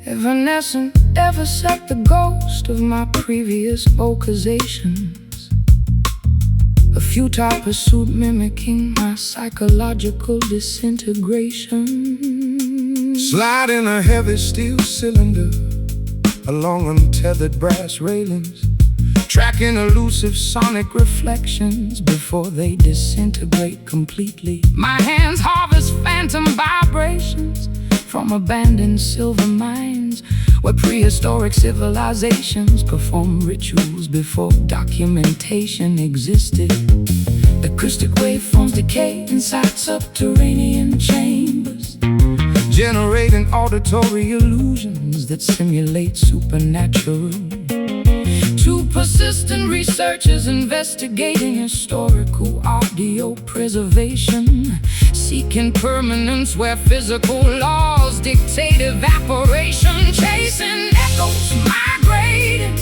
Evanescent ever set the ghost of my previous vocalizations, a futile pursuit mimicking my psychological disintegration. Sliding a heavy steel cylinder along untethered brass railings, tracking elusive sonic reflections before they disintegrate completely. My hands harvest phantom vibrations from abandoned silver mines, where prehistoric civilizations perform rituals before documentation existed. Acoustic waveforms decay inside subterranean chambers, generating auditory illusions that simulate supernatural. Two persistent researchers investigating historical audio preservation, seeking permanence where physical laws dictate evaporation. Chasing echoes, migrating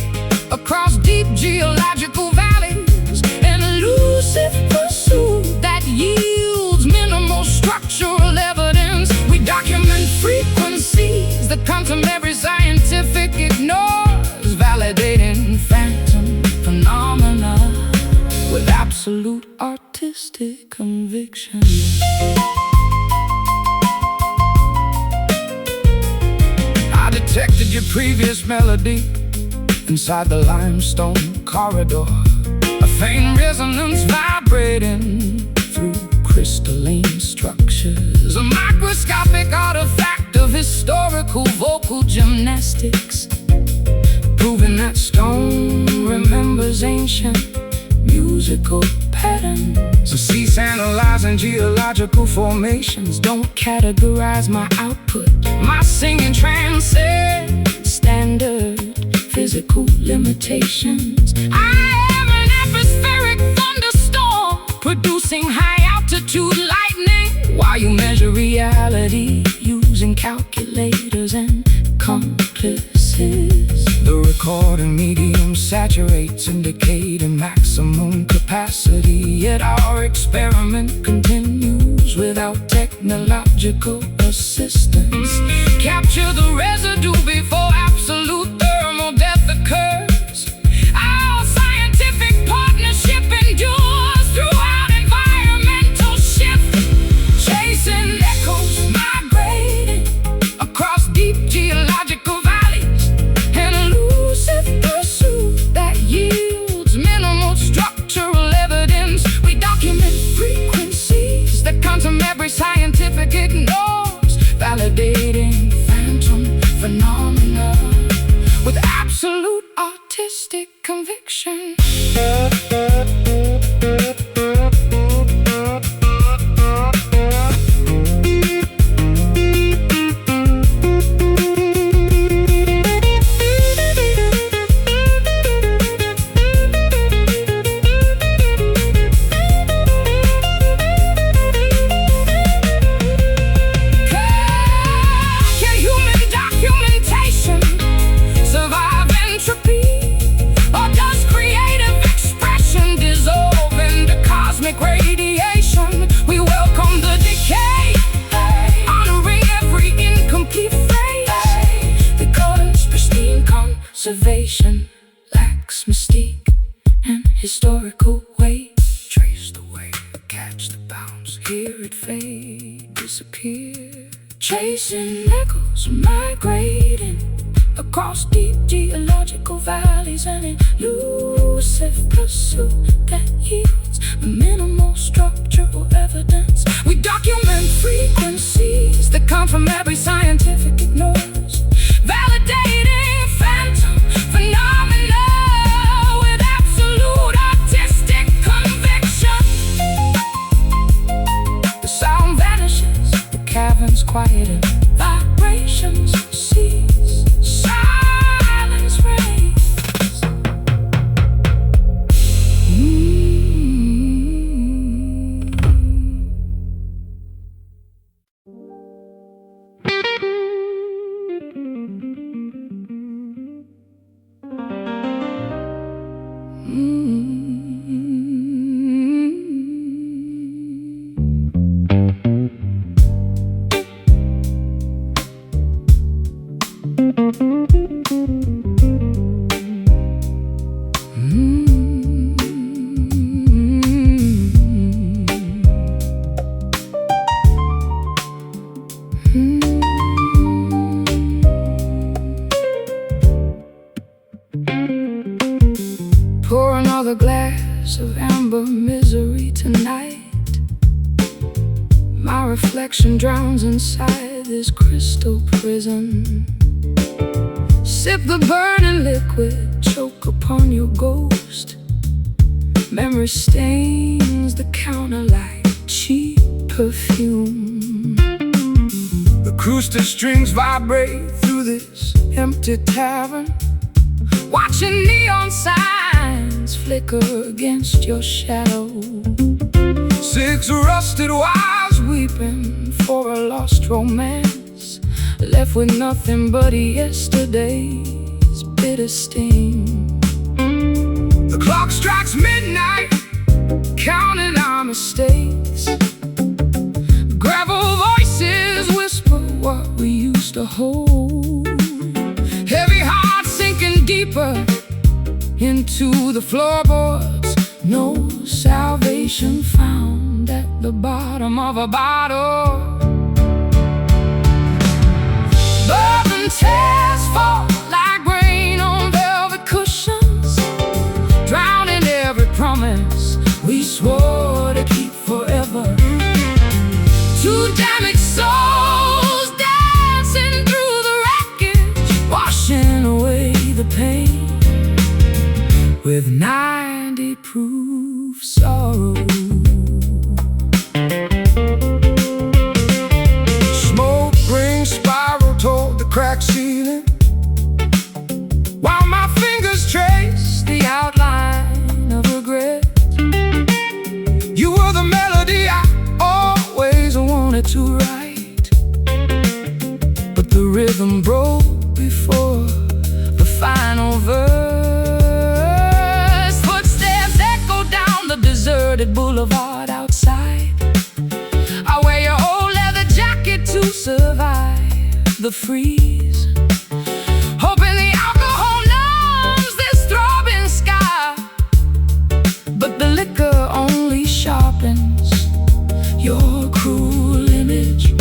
across deep geological valleys, an elusive pursuit that yields minimal structural evidence. We document frequencies that come from every scientific ignores, validating phantom phenomena with absolute artistic conviction. I detected your previous melody inside the limestone corridor, a faint resonance vibrating through crystalline structures, a microscopic artifact of historical vocal gymnastics, proving that stone remembers ancient musical patterns. So cease analyzing geological formations. Don't categorize my output. My singing transcends standard physical limitations. I am an atmospheric thunderstorm, producing high-altitude lightning, while you measure reality using calculators and compasses. The recording medium saturates, indicating maximum capacity, yet our experiment continues without technological assistance. Capture the residue before absolute thermal death occurs. Our scientific partnership endures throughout environmental shift, chasing echoes, migrating across deep geological valleys, an elusive pursuit that yields minimal structural evidence. We document frequencies that come from every scientific ignores, validating phantom phenomena with absolute artistic conviction. Observation lacks mystique and historical weight. Trace the wave, catch the bounce, hear it fade, disappear. Chasing echoes, migrating across deep geological valleys, an elusive pursuit that yields minimal structural evidence. We document frequencies that come from every scientific ignores, validating phantom phenomena Pour another glass of amber misery tonight. My reflection drowns inside this crystal prison. Sip the burning liquid, choke upon your ghost. Memory stains the counter like cheap perfume. Acoustic strings vibrate through this empty tavern, watching neon signs flicker against your shadow. 6 rusted wives Weeping for a lost romance, left with nothing but yesterday's bitter sting. The clock strikes midnight, Counting our mistakes. Gravel voices whisper what we used to hold. Heavy hearts sinking deeper into the floorboards. No salvation found at the bottom of a bottle. Bourbon tears fall like rain on velvet cushions, drowning every promise we swore to keep forever. Two damaged souls dancing through the wreckage, washing away the pain with 90 proof sorrow. smoke rings spiral toward the cracked ceiling, While my fingers trace the outline of regret. you were the melody I Always wanted to write, but the rhythm broke before the final verse. Footsteps echo down the deserted boulevard outside. I wear your old leather jacket to survive the freeze, hoping the alcohol numbs this throbbing sky. But the liquor only sharpens your cruel image.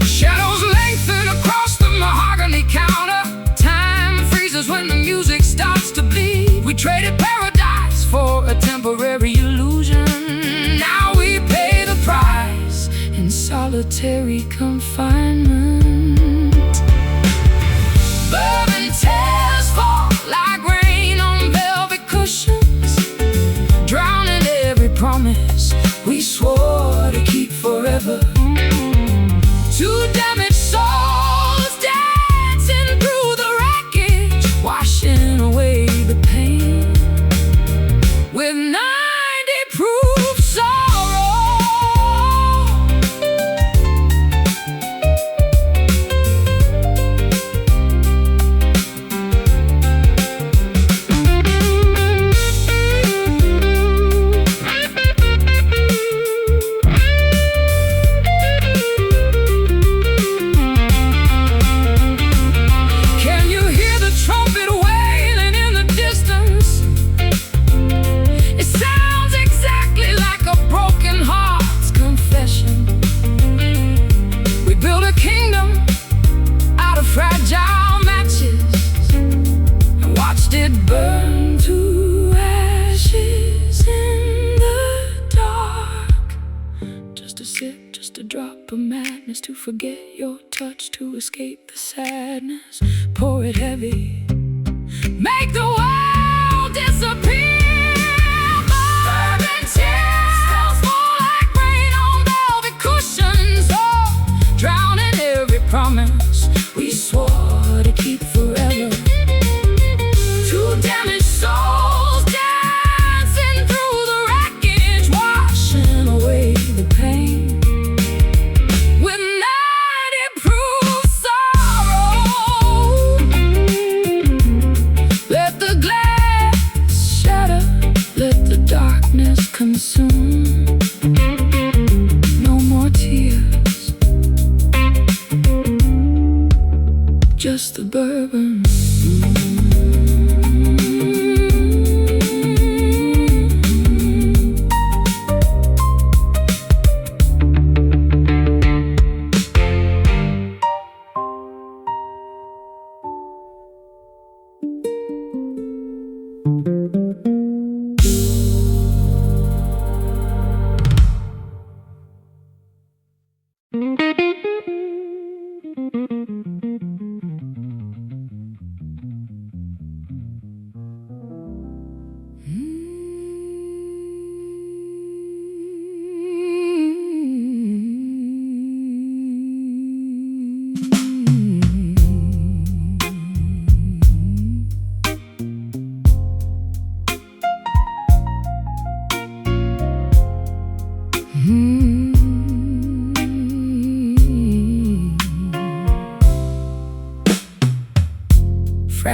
Shadows lengthen across the mahogany counter. Time freezes when the music starts to bleed. We traded paradise for a temporary illusion. Now we pay the price in solitary confinement. Bourbon tears fall like rain on velvet cushions, drowning every promise we swore to keep forever. Two damaged souls dancing through the wreckage, washing away the pain with 90 proof sorrow. Can you hear the trumpet wailing in the distance? It sounds exactly like a broken heart's confession. We built a kingdom out of fragile matches and watched it burn to ashes in the dark. Just a sip, just a drop of madness, to forget your touch, to escape the sadness. Pour it heavy, make the world disappear. Bourbon tears fall like rain on velvet cushions, oh, drowning every promise we swore to keep forever. Two damaged souls dancing through the wreckage, washing away the pain with 90 proof sorrow. Let the glass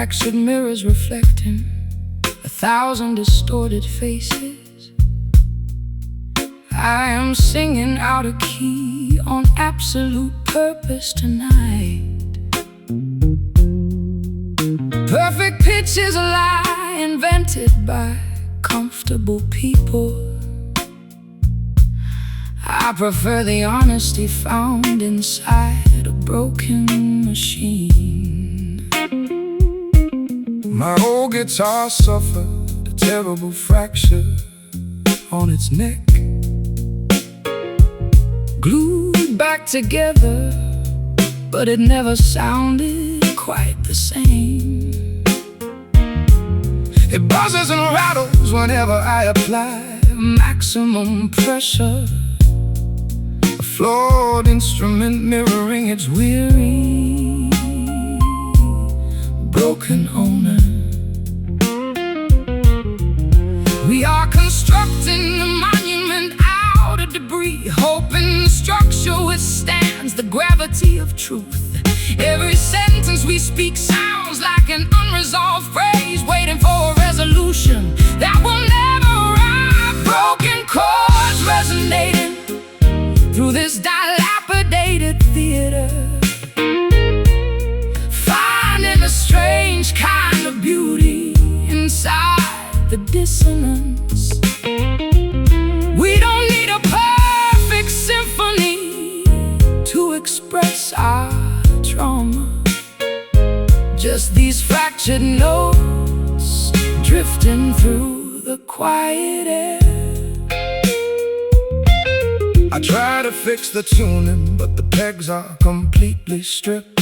fractured mirrors reflecting 1,000 distorted faces. I am singing out of key on absolute purpose tonight. Perfect pitch is a lie invented by comfortable people. I prefer the honesty found inside a broken machine. My old guitar suffered a terrible fracture on its neck, Glued back together, but it never sounded quite the same. it buzzes and rattles whenever I apply Maximum pressure, a flawed instrument mirroring its weary, broken owner. We are constructing a monument out of debris, hoping the structure withstands the gravity of truth. Every sentence we speak sounds like an unresolved phrase, waiting for a resolution that will never arrive. Broken chords resonating through this dilapidated theater, finding a strange kind of beauty inside the dissonance. We don't need a perfect symphony to express our trauma. Just these fractured notes drifting through the quiet air. I try to fix the tuning, but the pegs are completely stripped.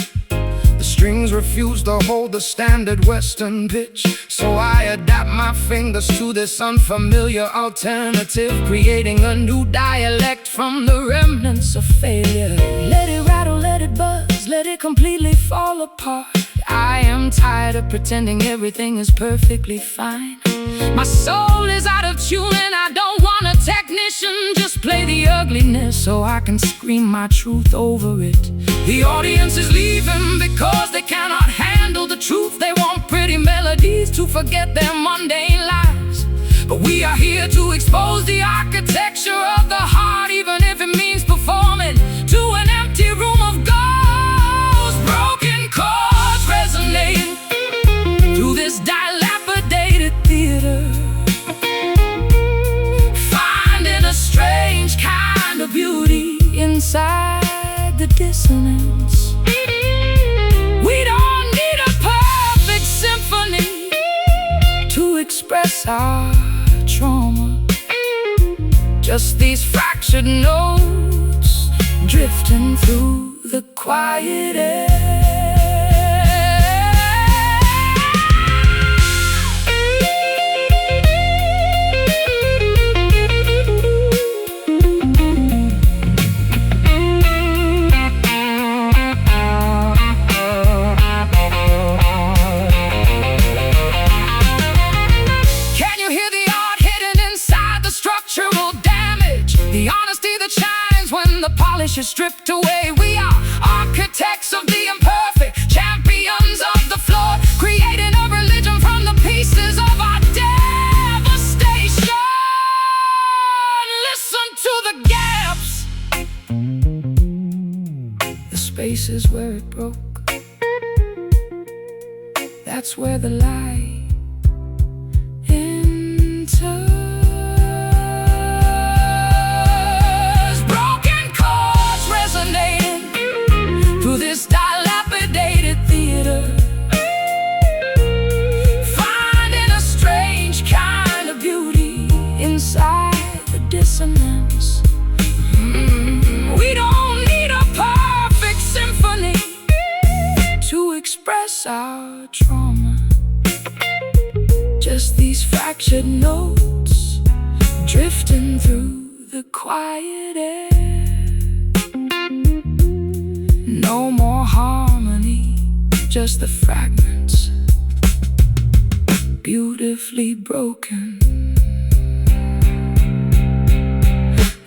The strings refuse to hold the standard Western pitch, so I adapt my fingers to this unfamiliar alternative, creating a new dialect from the remnants of failure. Let it rattle, let it buzz, let it completely fall apart. I am tired of pretending everything is perfectly fine. My soul is out of tune and I don't want a technician. Just play the ugliness so I can scream my truth over it. The audience is leaving because they cannot handle the truth. They want pretty melodies to forget their mundane lives. But we are here to expose the architecture of the heart, even if it means performing to an empty room of ghosts. Broken chords resonating through this dilapidated theater, finding a strange kind of beauty inside the dissonance. We don't need a perfect symphony to express our trauma. Just these fractured notes drifting through the quiet air. Is stripped away. We are architects of the imperfect, champions of the floor, creating a religion from the pieces of our devastation. Listen to the gaps, the spaces where it broke. That's where the light enters. This dilapidated theater, finding a strange kind of beauty inside the dissonance. We don't need a perfect symphony to express our trauma. Just these fractured notes drifting through the quiet air. No more harmony, just the fragments, beautifully broken.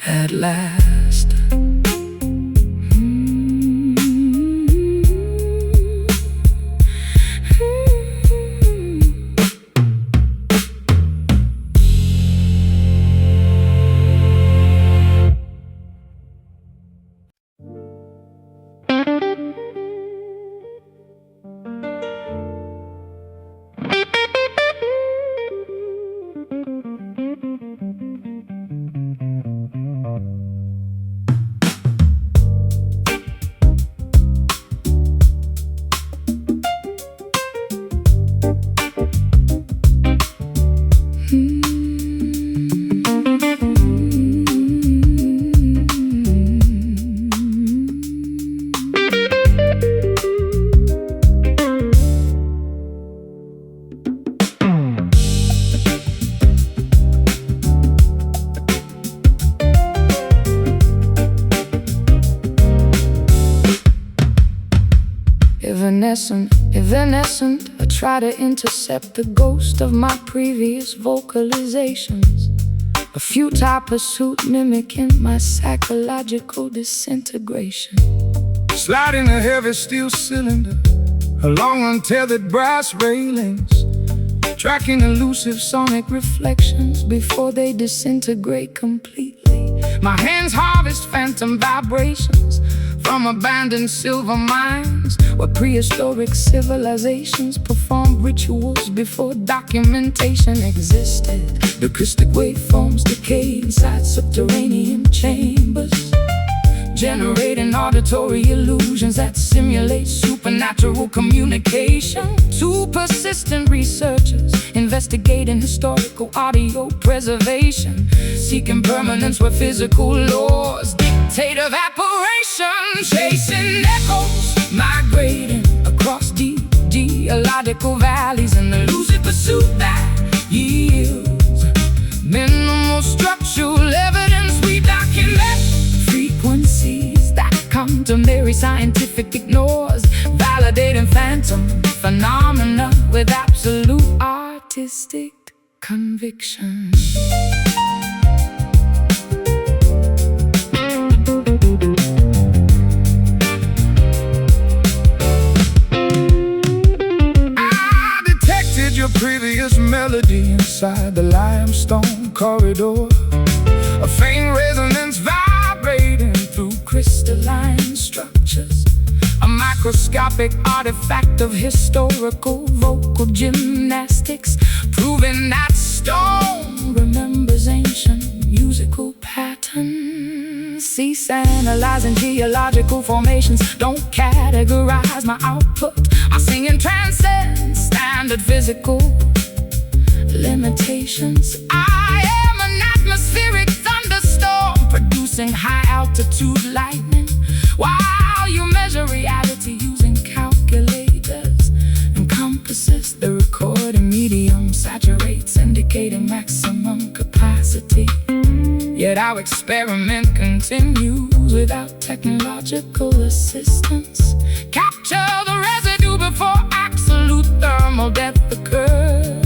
At last. evanescent. I try to intercept the ghost of my previous vocalizations, a futile pursuit mimicking my psychological disintegration. Sliding a heavy steel cylinder along untethered brass railings, tracking elusive sonic reflections before they disintegrate completely. My hands harvest phantom vibrations from abandoned silver mines, where prehistoric civilizations performed rituals before documentation existed. The acoustic waveforms decay inside subterranean chambers, generating auditory illusions that simulate supernatural communication. Two persistent researchers investigating historical audio preservation, seeking permanence where physical laws dictate evaporation. Chasing echoes, migrating across deep geological valleys, an elusive pursuit that yields minimal structural evidence. We document frequencies that contemporary scientific ignores, validating phantom phenomena with absolute artistic conviction. I detected your previous melody inside the limestone corridor, a faint resonance vibrating through crystalline structures, a microscopic artifact of historical vocal gymnastics, proving that stone remembers ancient musical patterns. Cease analyzing geological formations, don't categorize my output. My singing transcends standard physical limitations. I am an atmospheric thunderstorm, producing high-altitude lightning, while you measure reality using calculators and compasses. The recording medium saturates, indicating maximum capacity, yet our experiment continues without technological assistance. Capture the residue before absolute thermal depth occurs.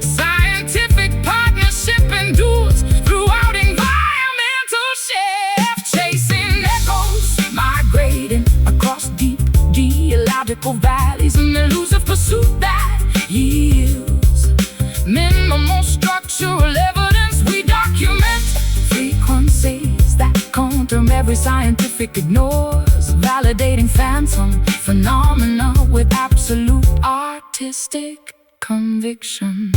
Scientific partnership endures throughout environmental shift. Chasing echoes, migrating across deep geological valleys, an elusive pursuit that yields minimal structural evidence. We document frequencies that contemporary scientific ignores, validating phantom phenomena with absolute artistic conviction.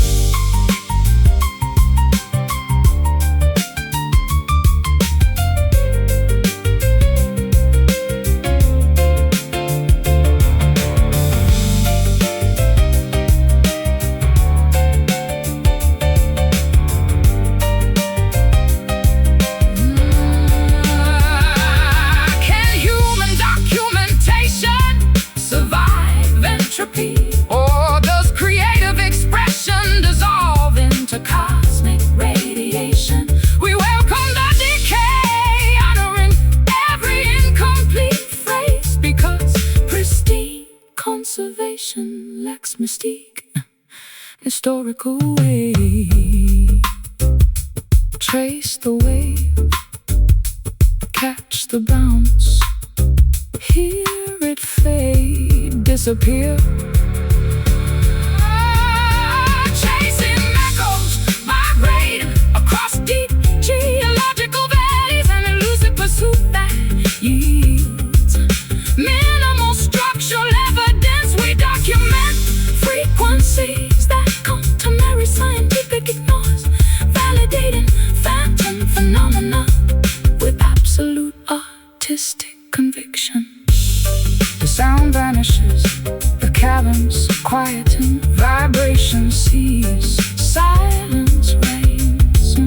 Or does creative expression dissolve into cosmic radiation? We welcome the decay, honoring every incomplete phrase, because pristine conservation lacks mystique. Historical wave, trace the wave, catch the bounce, hear it fade, disappear. Chasing echoes, migrating across deep geological valleys, an elusive pursuit that yields minimal structural evidence. We document frequencies that contemporary scientific ignores, validating phantom phenomena with absolute artistic conviction. The sound vanishes, the caverns quieten, vibration cease, silence reigns.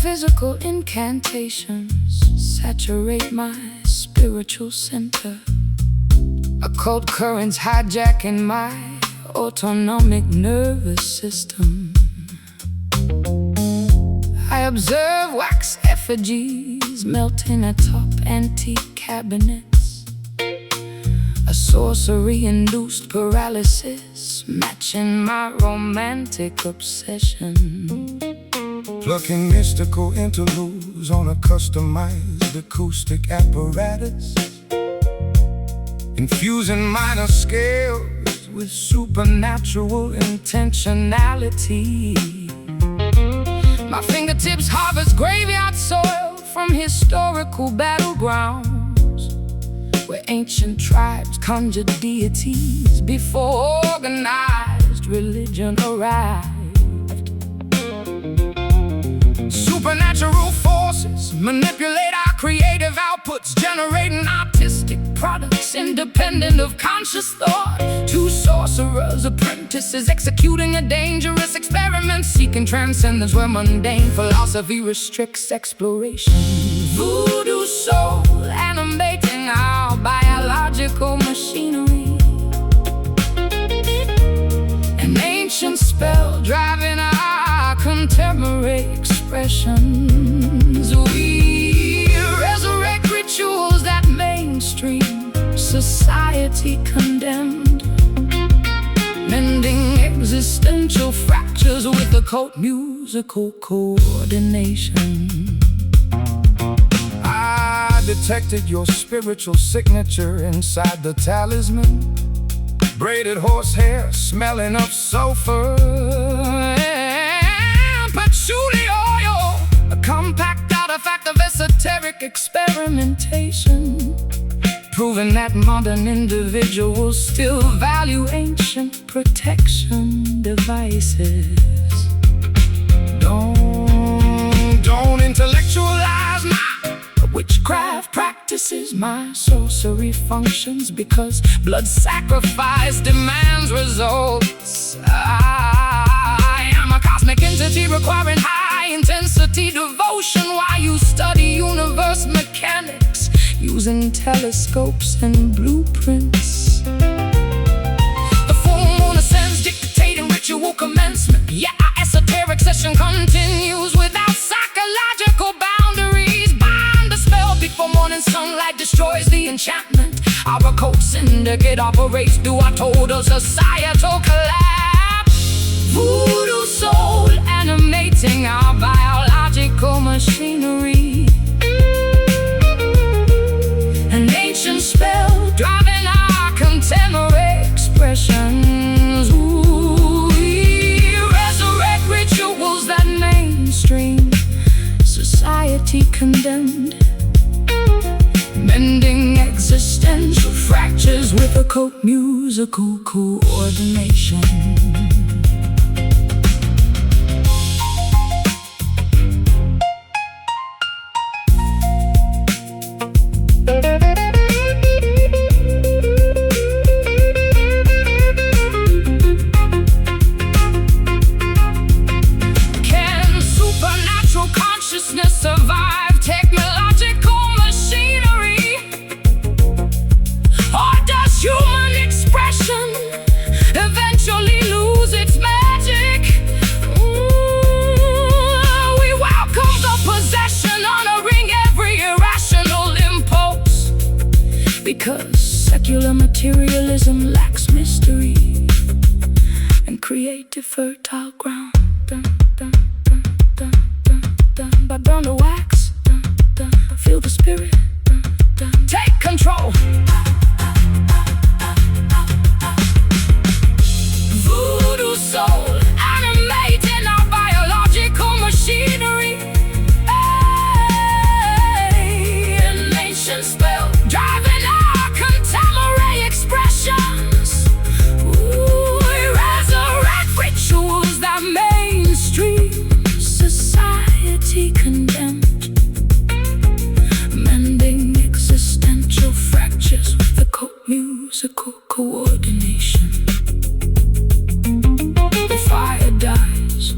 metaphysical incantations saturate my spiritual center. Occult currents hijacking my autonomic nervous system. I observe wax effigies melting atop antique cabinets, a sorcery-induced paralysis matching my romantic obsession. Plucking mystical interludes on a customized acoustic apparatus, infusing minor scales with supernatural intentionality. My fingertips harvest graveyard soil from historical battlegrounds, where ancient tribes conjured deities before organized religion arrived. Supernatural forces manipulate our creative outputs, generating artistic products independent of conscious thought. Two sorcerers, apprentices, executing a dangerous experiment, seeking transcendence where mundane philosophy restricts exploration. Voodoo soul animating our biological machinery, an ancient spell driving our contemporary expressions. We resurrect rituals that mainstream society condemned, mending existential fractures with occult musical coordination. I detected your spiritual signature inside the talisman, braided horsehair smelling of sulfur and patchouli oil, a compact artifact of esoteric experimentation, proving that modern individuals still value ancient protection devices. Don't intellectualize my witchcraft practices, my sorcery functions, because blood sacrifice demands results. I am a cosmic entity requiring high-intensity devotion, while you study universe mechanics using telescopes and blueprints. The full moon ascends, dictating ritual commencement. Yeah, our esoteric session continues without psychological boundaries. Bind the spell before morning sunlight destroys the enchantment. Our occult syndicate operates through our total societal collapse. Voodoo soul animating our biological machinery, an ancient spell driving our contemporary expressions. We resurrect rituals that mainstream society condemned, mending existential fractures with occult musical coordination. Survive technological machinery, or does human expression eventually lose its magic? We welcome the possession, honoring every irrational impulse, because secular materialism lacks mystery and creative fertile ground. But burn the wax, feel the spirit, take control. Voodoo soul animating our biological machinery, an ancient spell driving our contemporary expressions. We resurrect rituals that mainstream society condemned, mending existential fractures with the musical coordination. The fire dies,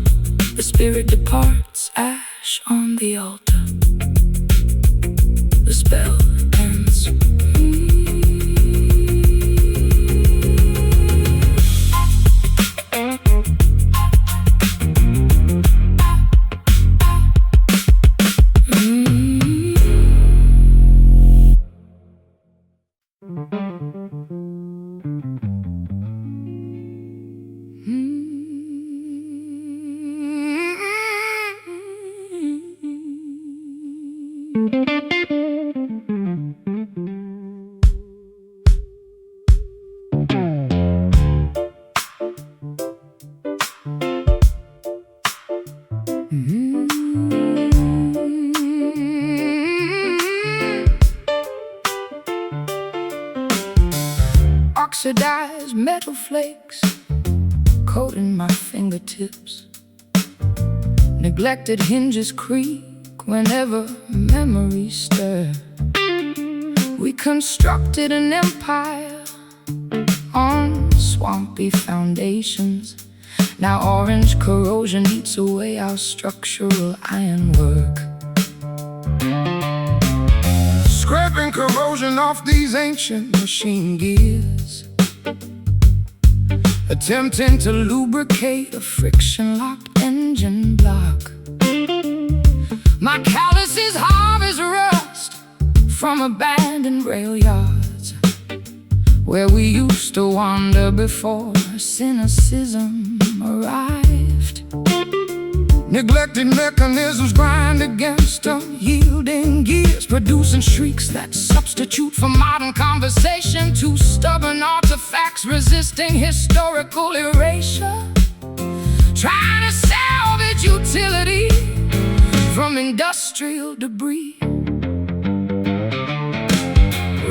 the spirit departs, ash on metal flakes coating my fingertips. Neglected hinges creak whenever memories stir. We constructed an empire on swampy foundations. Now orange corrosion eats away our structural ironwork. Scraping corrosion off these ancient machine gears, attempting to lubricate a friction-locked engine block. My calluses harvest rust from abandoned rail yards, where we used to wander before cynicism arrived. Neglected mechanisms grind against unyielding gears, producing shrieks that substitute for modern conversation. Two stubborn artifacts resisting historical erasure, trying to salvage utility from industrial debris.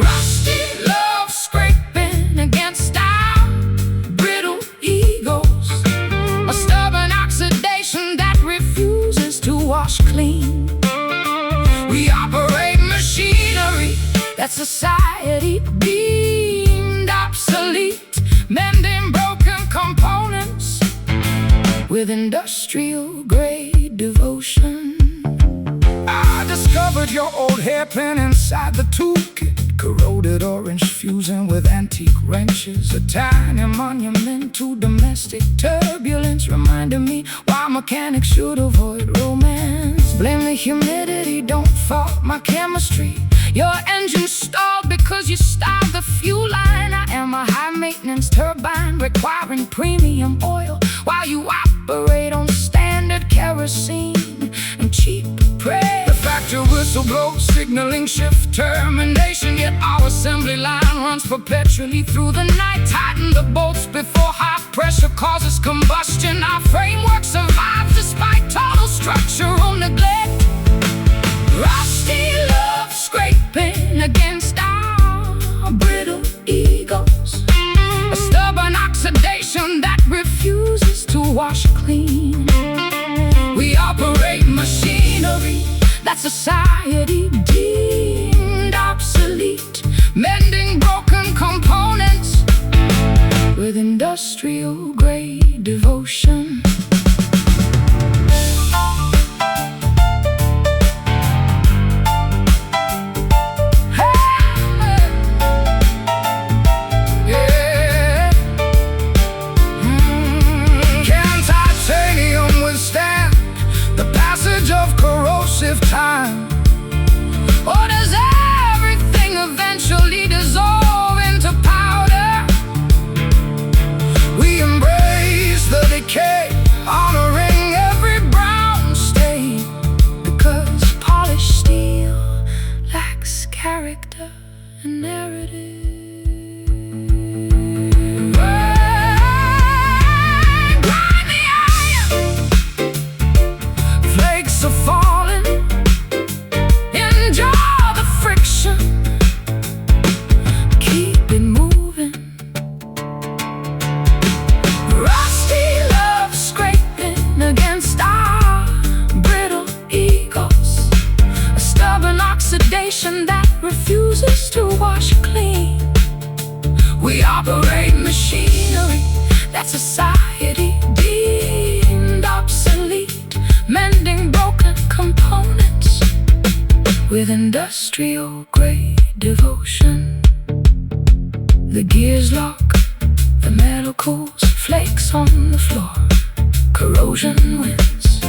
Rusty love scraping against our brittle egos, a stubborn oxidation that refuses to wash clean. We operate machinery that society deemed obsolete, mending broken components with industrial-grade devotion. I discovered your old hairpin inside the toolkit, corroded orange fusing with antique wrenches. A tiny monument to domestic turbulence, reminding me why mechanics should avoid romance. Blame the humidity, don't fault my chemistry. Your engine stalled because you starved the fuel line. I am a high-maintenance turbine requiring premium oil, while you operate on standard kerosene and cheap prey. The factory whistle blows, signaling shift termination, yet our assembly line runs perpetually through the night. Tighten the bolts before high pressure causes combustion. Our framework survives despite total structural neglect. Rusty love scraping against our brittle egos, a stubborn oxidation that refuses to wash clean. We operate machinery that society deemed obsolete, mending broken components with industrial-grade devotion. Time, or does everything eventually dissolve into powder? We embrace the decay, honoring every brown stain, because polished steel lacks character and narrative. Grind the iron, flakes are falling. Enjoy the friction, keep it moving. Rusty love scraping against our brittle egos, a stubborn oxidation that refuses to wash clean. We operate machinery that society deemed obsolete, mending broken components with industrial-grade devotion. The gears lock, the metal cools, flakes on the floor, corrosion wins.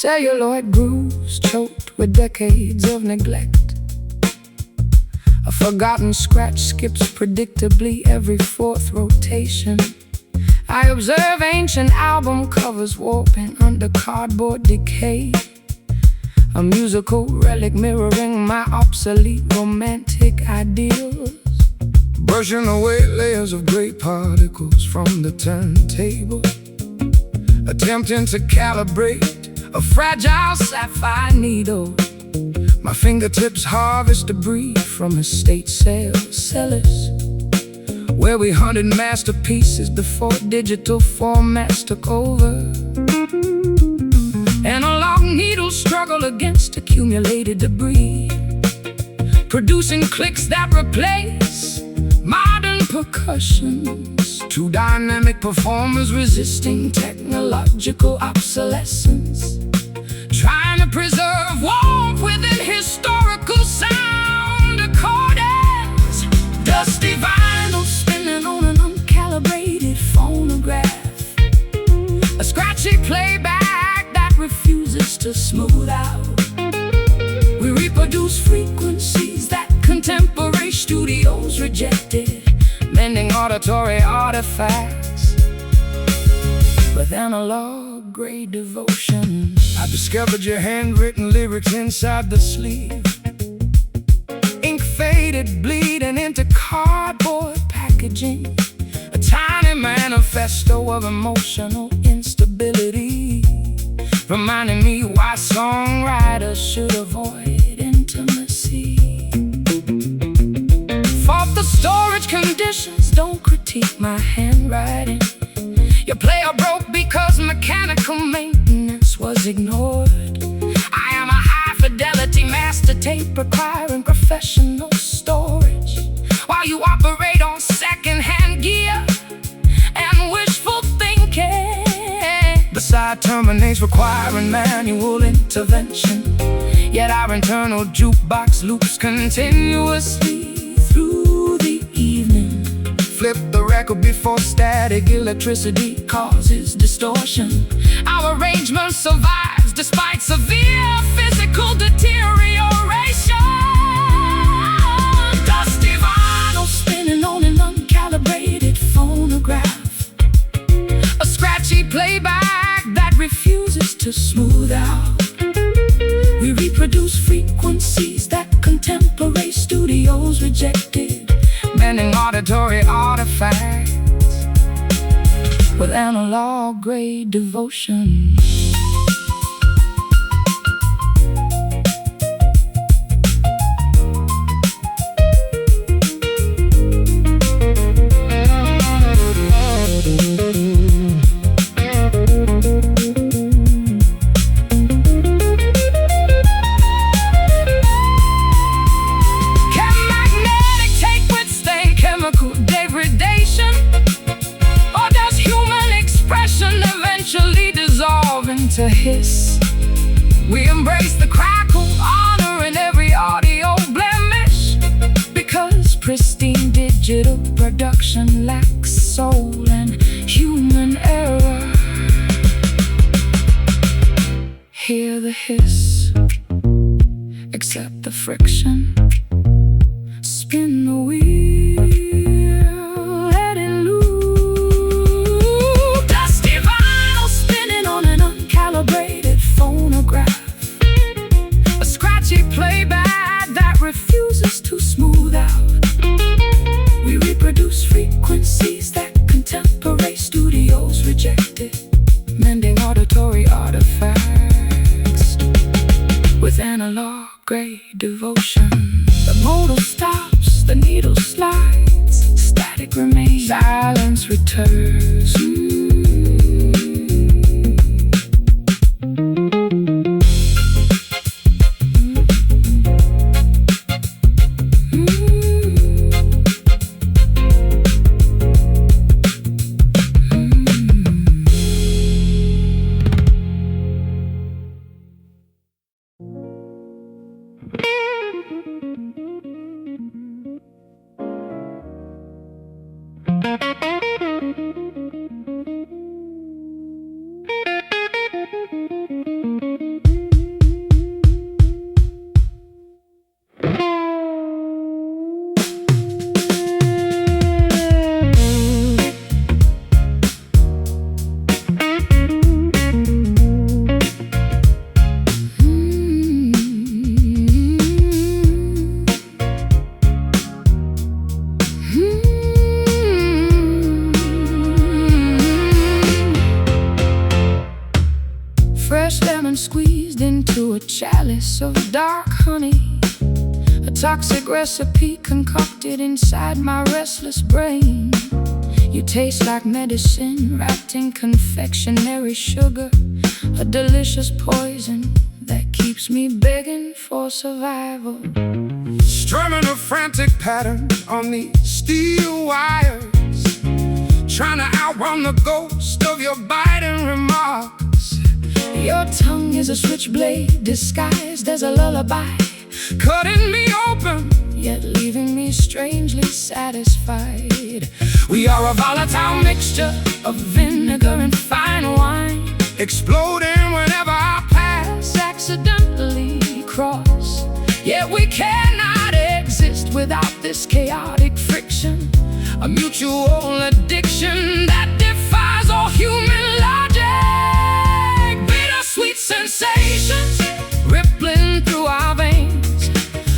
celluloid grooves choked with decades of neglect. A forgotten scratch skips predictably every fourth rotation. I observe ancient album covers warping under cardboard decay, a musical relic mirroring my obsolete romantic ideals. Brushing away layers of gray particles from the turntable, attempting to calibrate a fragile sapphire needle. My fingertips harvest debris from estate sales cellars, where we hunted masterpieces before digital formats took over. Analog needles struggle against accumulated debris, producing clicks that replace modern percussions. Two dynamic performers resisting technological obsolescence, trying to preserve warmth within historical sound accordance. Dusty vinyl spinning on an uncalibrated phonograph, a scratchy playback that refuses to smooth out. We reproduce frequencies that contemporary studios rejected, mending auditory artifacts with analog grade devotion. I discovered your handwritten lyrics inside the sleeve, ink faded, bleeding into cardboard packaging, a tiny manifesto of emotional instability, reminding me why songwriters should avoid intimacy. Fault the storage conditions, don't critique my handwriting. Your player broke because mechanical maintenance was ignored. I am a high-fidelity master tape requiring professional storage, while you operate on second-hand gear and wishful thinking. The side terminates requiring manual intervention, yet our internal jukebox loops continuously through the evening. Flip the record before static electricity causes distortion. Our arrangement survives despite severe physical deterioration. Dusty vinyl spinning on an uncalibrated phonograph, a scratchy playback that refuses to smooth out. We reproduce frequencies that contemporary studios rejected, mending auditory artifacts with analog grade devotion. To hiss, we embrace the crackle, honoring every audio blemish, because pristine digital production lacks soul and human error. Hear the hiss, accept the friction, spin the wheel, let it loose. Dusty vinyl spinning on an uncalibrated phonograph, a scratchy playback that refuses to smooth out. We reproduce frequencies that contemporary studios rejected, mending auditory artifacts with analog grade devotion. The motor stops, the needle slides, static remains, silence returns. into a chalice of dark honey, a toxic recipe concocted inside my restless brain. You taste like medicine wrapped in confectionery sugar, a delicious poison that keeps me begging for survival. Strumming a frantic pattern on these steel wires, trying to outrun the ghost of your biting remarks. Your tongue is a switchblade disguised as a lullaby, cutting me open, yet leaving me strangely satisfied. we are a volatile mixture of vinegar and fine wine, exploding whenever our paths accidentally cross. Yet we cannot exist without this chaotic friction, a mutual addiction that defies all human logic. Bittersweet sensations rippling through our veins,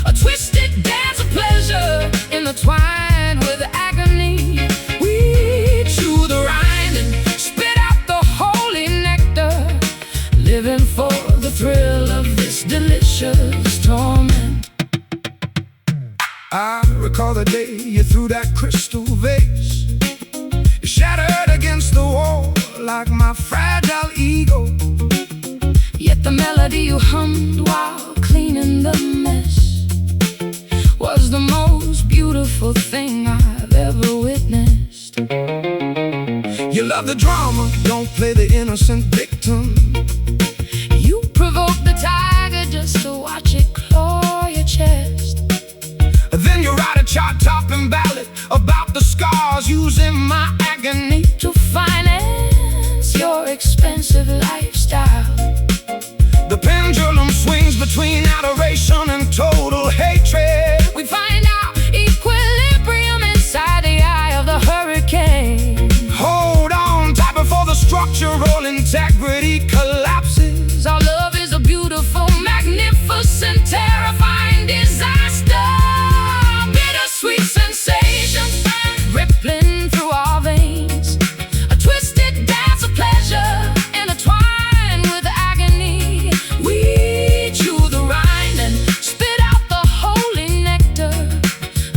a twisted dance of pleasure intertwined with agony. We chew the rind and Spit out the holy nectar, living for the thrill of this delicious torment. I recall the day you threw that crystal vase. It shattered against the wall like my fragile ego. Yet the melody you hummed while cleaning the mess was the most beautiful thing I've ever witnessed. You love the drama, don't play the innocent victim. You provoke the tiger just to watch it claw your chest. Then you write a chart-topping ballad about the scars, using my agony to finance your expensive lifestyle. The pendulum swings between adoration and total hatred. We find our equilibrium inside the eye of the hurricane. Hold on tight before the structural integrity collapses. Our love is a beautiful, magnificent, terrifying disaster. Bittersweet sensations rippling through our veins, a twisted dance of pleasure intertwined with agony. We chew the rind and Spit out the holy nectar,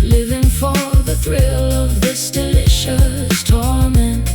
living for the thrill of this delicious torment.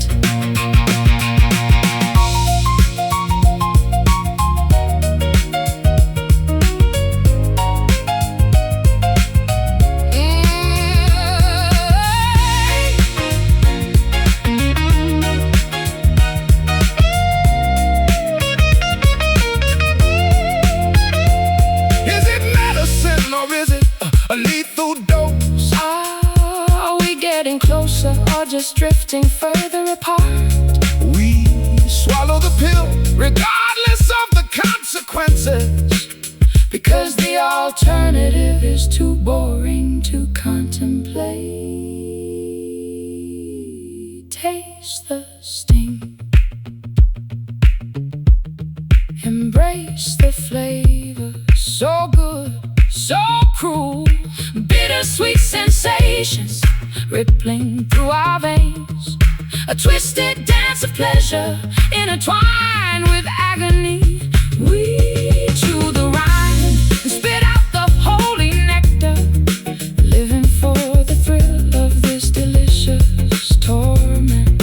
is it medicine or is it a lethal dose? Are we getting closer or just drifting further apart? We swallow the pill regardless of the consequences, Because the alternative is too boring to contemplate. Taste the sting, embrace the flavor, so good, so cruel. Bittersweet sensations rippling through our veins, a twisted dance of pleasure intertwined with agony. We chew the rind and spit out the holy nectar, living for the thrill of this delicious torment.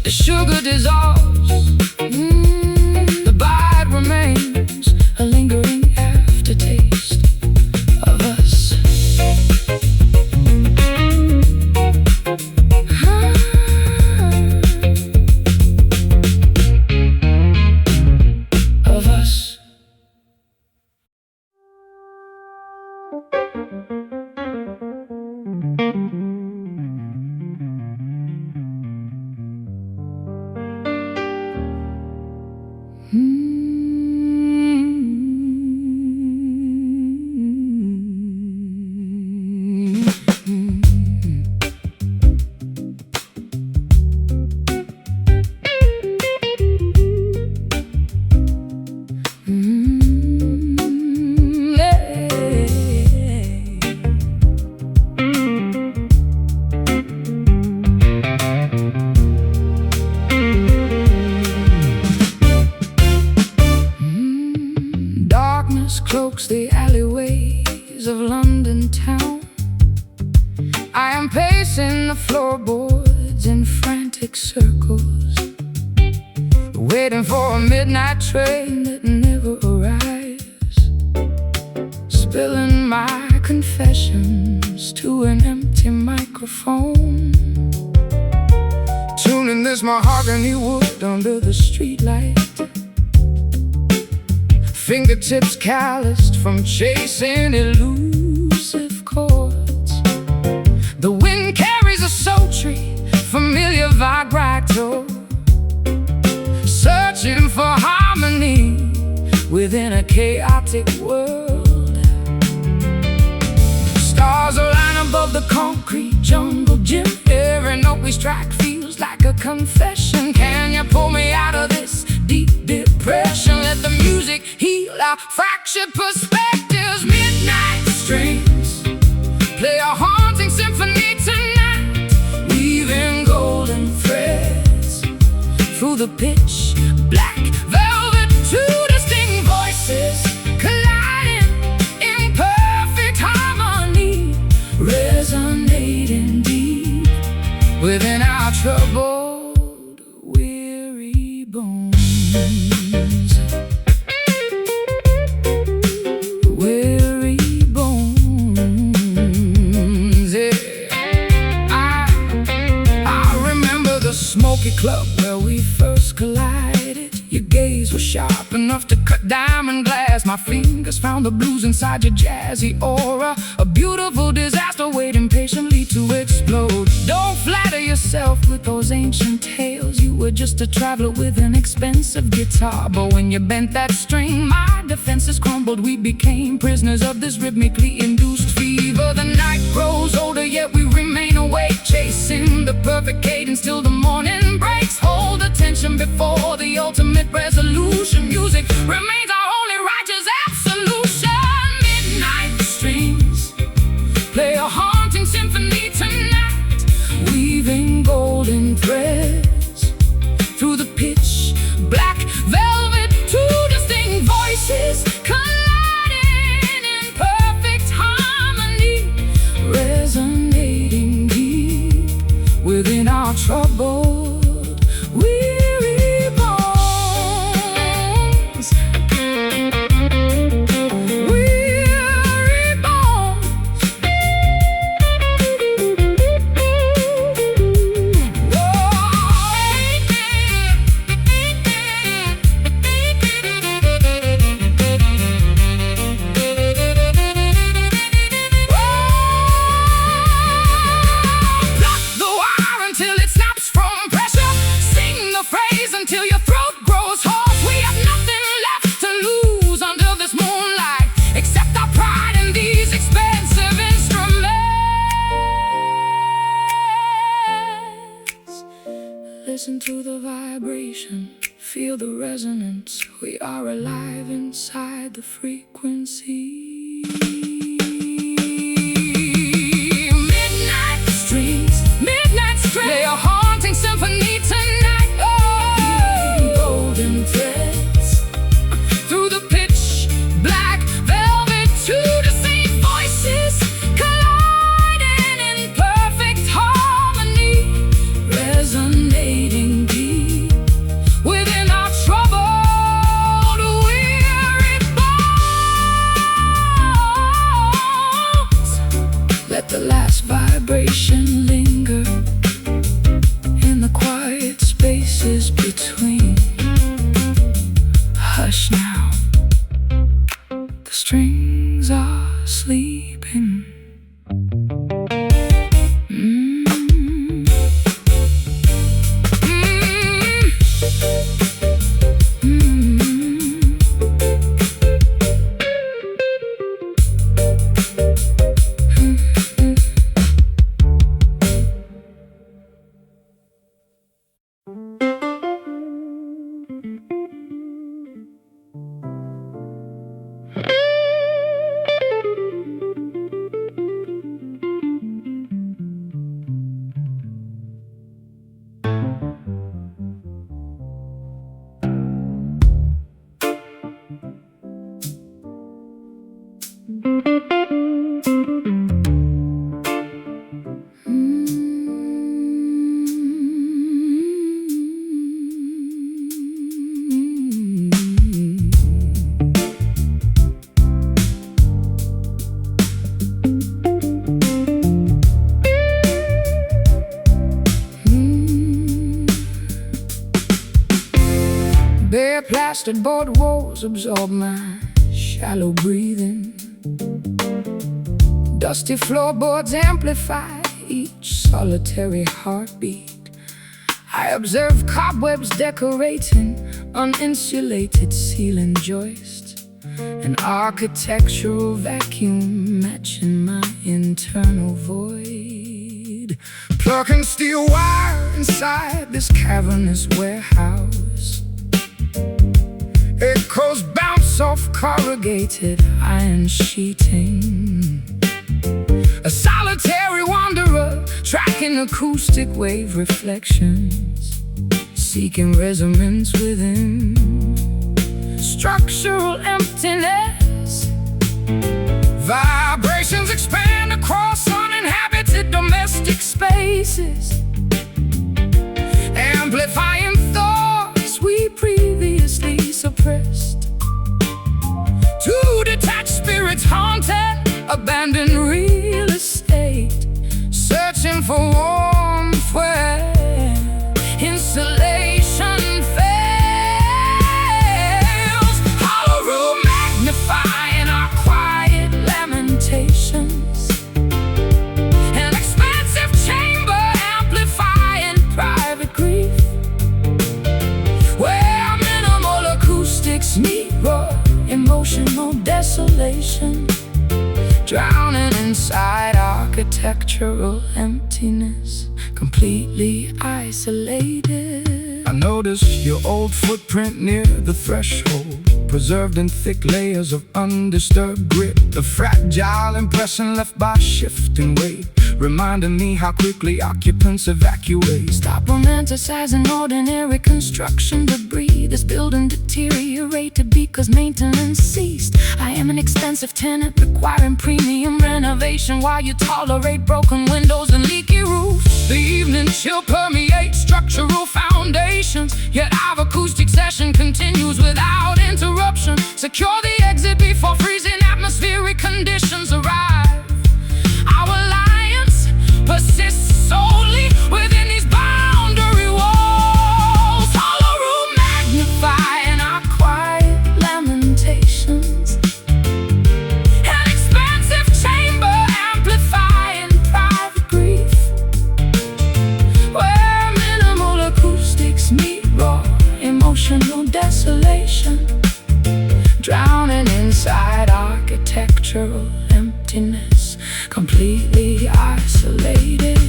The sugar dissolves, the bite remains, a lingering aftertaste of us. floorboards in frantic circles, waiting for a midnight train that never arrives, spilling my confessions to an empty microphone, tuning this mahogany wood under the streetlight, fingertips calloused from chasing elusive chords. The wind carries a sultry, familiar vibrato, searching for harmony within a chaotic world. Stars align above the concrete jungle gym. Every note we strike feels like a confession. Can you pull me out of this deep depression? Let the music heal our fractured perspectives. Midnight strings play a haunting symphony tonight, weaving golden threads through the pitch black velvet. Two distinct voices colliding in perfect harmony, resonating deep within our troubled, weary bones. Weary bones, yeah. I remember the smoky club where we first collided. Your gaze was sharp enough to cut diamond glass. My fingers found the blues inside your jazzy aura, a beautiful disaster waiting patiently to explode. Don't flatter yourself with those ancient tales. You were just a traveler with an expensive guitar, but when you bent that string, my defenses crumbled. We became prisoners of this rhythmically induced fever. The night grows older, yet we remain awake, chasing the perfect cadence till the morning breaks. Hold attention before the ultimate resolution. Music remains our only righteous absolution. Midnight strings play a haunting symphony tonight, weaving golden threads through the pitch black velvet. Two distinct voices colliding in perfect harmony, resonating deep within our troubled, weary bones. Weary bones. Pluck the wire until it snaps from pressure. Sing the phrase until your throat grows hoarse. We have nothing left to lose under this moonlight, except our pride in these expensive instruments. Listen to the vibration, feel the resonance. We are alive inside the frequency. Midnight streets play a haunting symphony tonight. Oh, golden threads through the pitch black velvet. Two distinct voices colliding in perfect harmony, resonating deep within our troubled, weary bones. where plasterboard walls absorb my shallow breathing. Dusty floorboards amplify each solitary heartbeat. I observe cobwebs decorating uninsulated ceiling joists, an architectural vacuum matching my internal void. Plucking steel wire inside this cavernous warehouse. Echoes bounce off corrugated iron sheeting. A solitary wanderer tracking acoustic wave reflections, seeking resonance within structural emptiness. Vibrations expand across uninhabited domestic spaces, amplifying thoughts we previously suppressed. Two detached spirits haunted abandoned real estate, searching for warmth where insulation fails. Hollow room magnifying our quiet lamentations, an expansive chamber amplifying private grief, where minimal acoustics meet raw emotional desolation, drowning inside architectural emptiness, completely isolated. I notice your old footprint near the threshold, preserved in thick layers of undisturbed grit. The fragile impression left by shifting weight, reminding me how quickly occupants evacuate. Stop romanticizing ordinary construction debris. This building deteriorated because maintenance ceased. I am an expensive tenant requiring premium renovation, while you tolerate broken windows and leaky roofs. The evening chill permeates structural foundations, yet our acoustic session continues without interruption. Secure the exit before freezing atmospheric conditions arrive. Our alliance persists solely within these boundary walls. Hollow room magnifying our quiet lamentations, an expansive chamber amplifying private grief, where minimal acoustics meet raw emotional desolation, drowning inside architectural emptiness, completely isolated.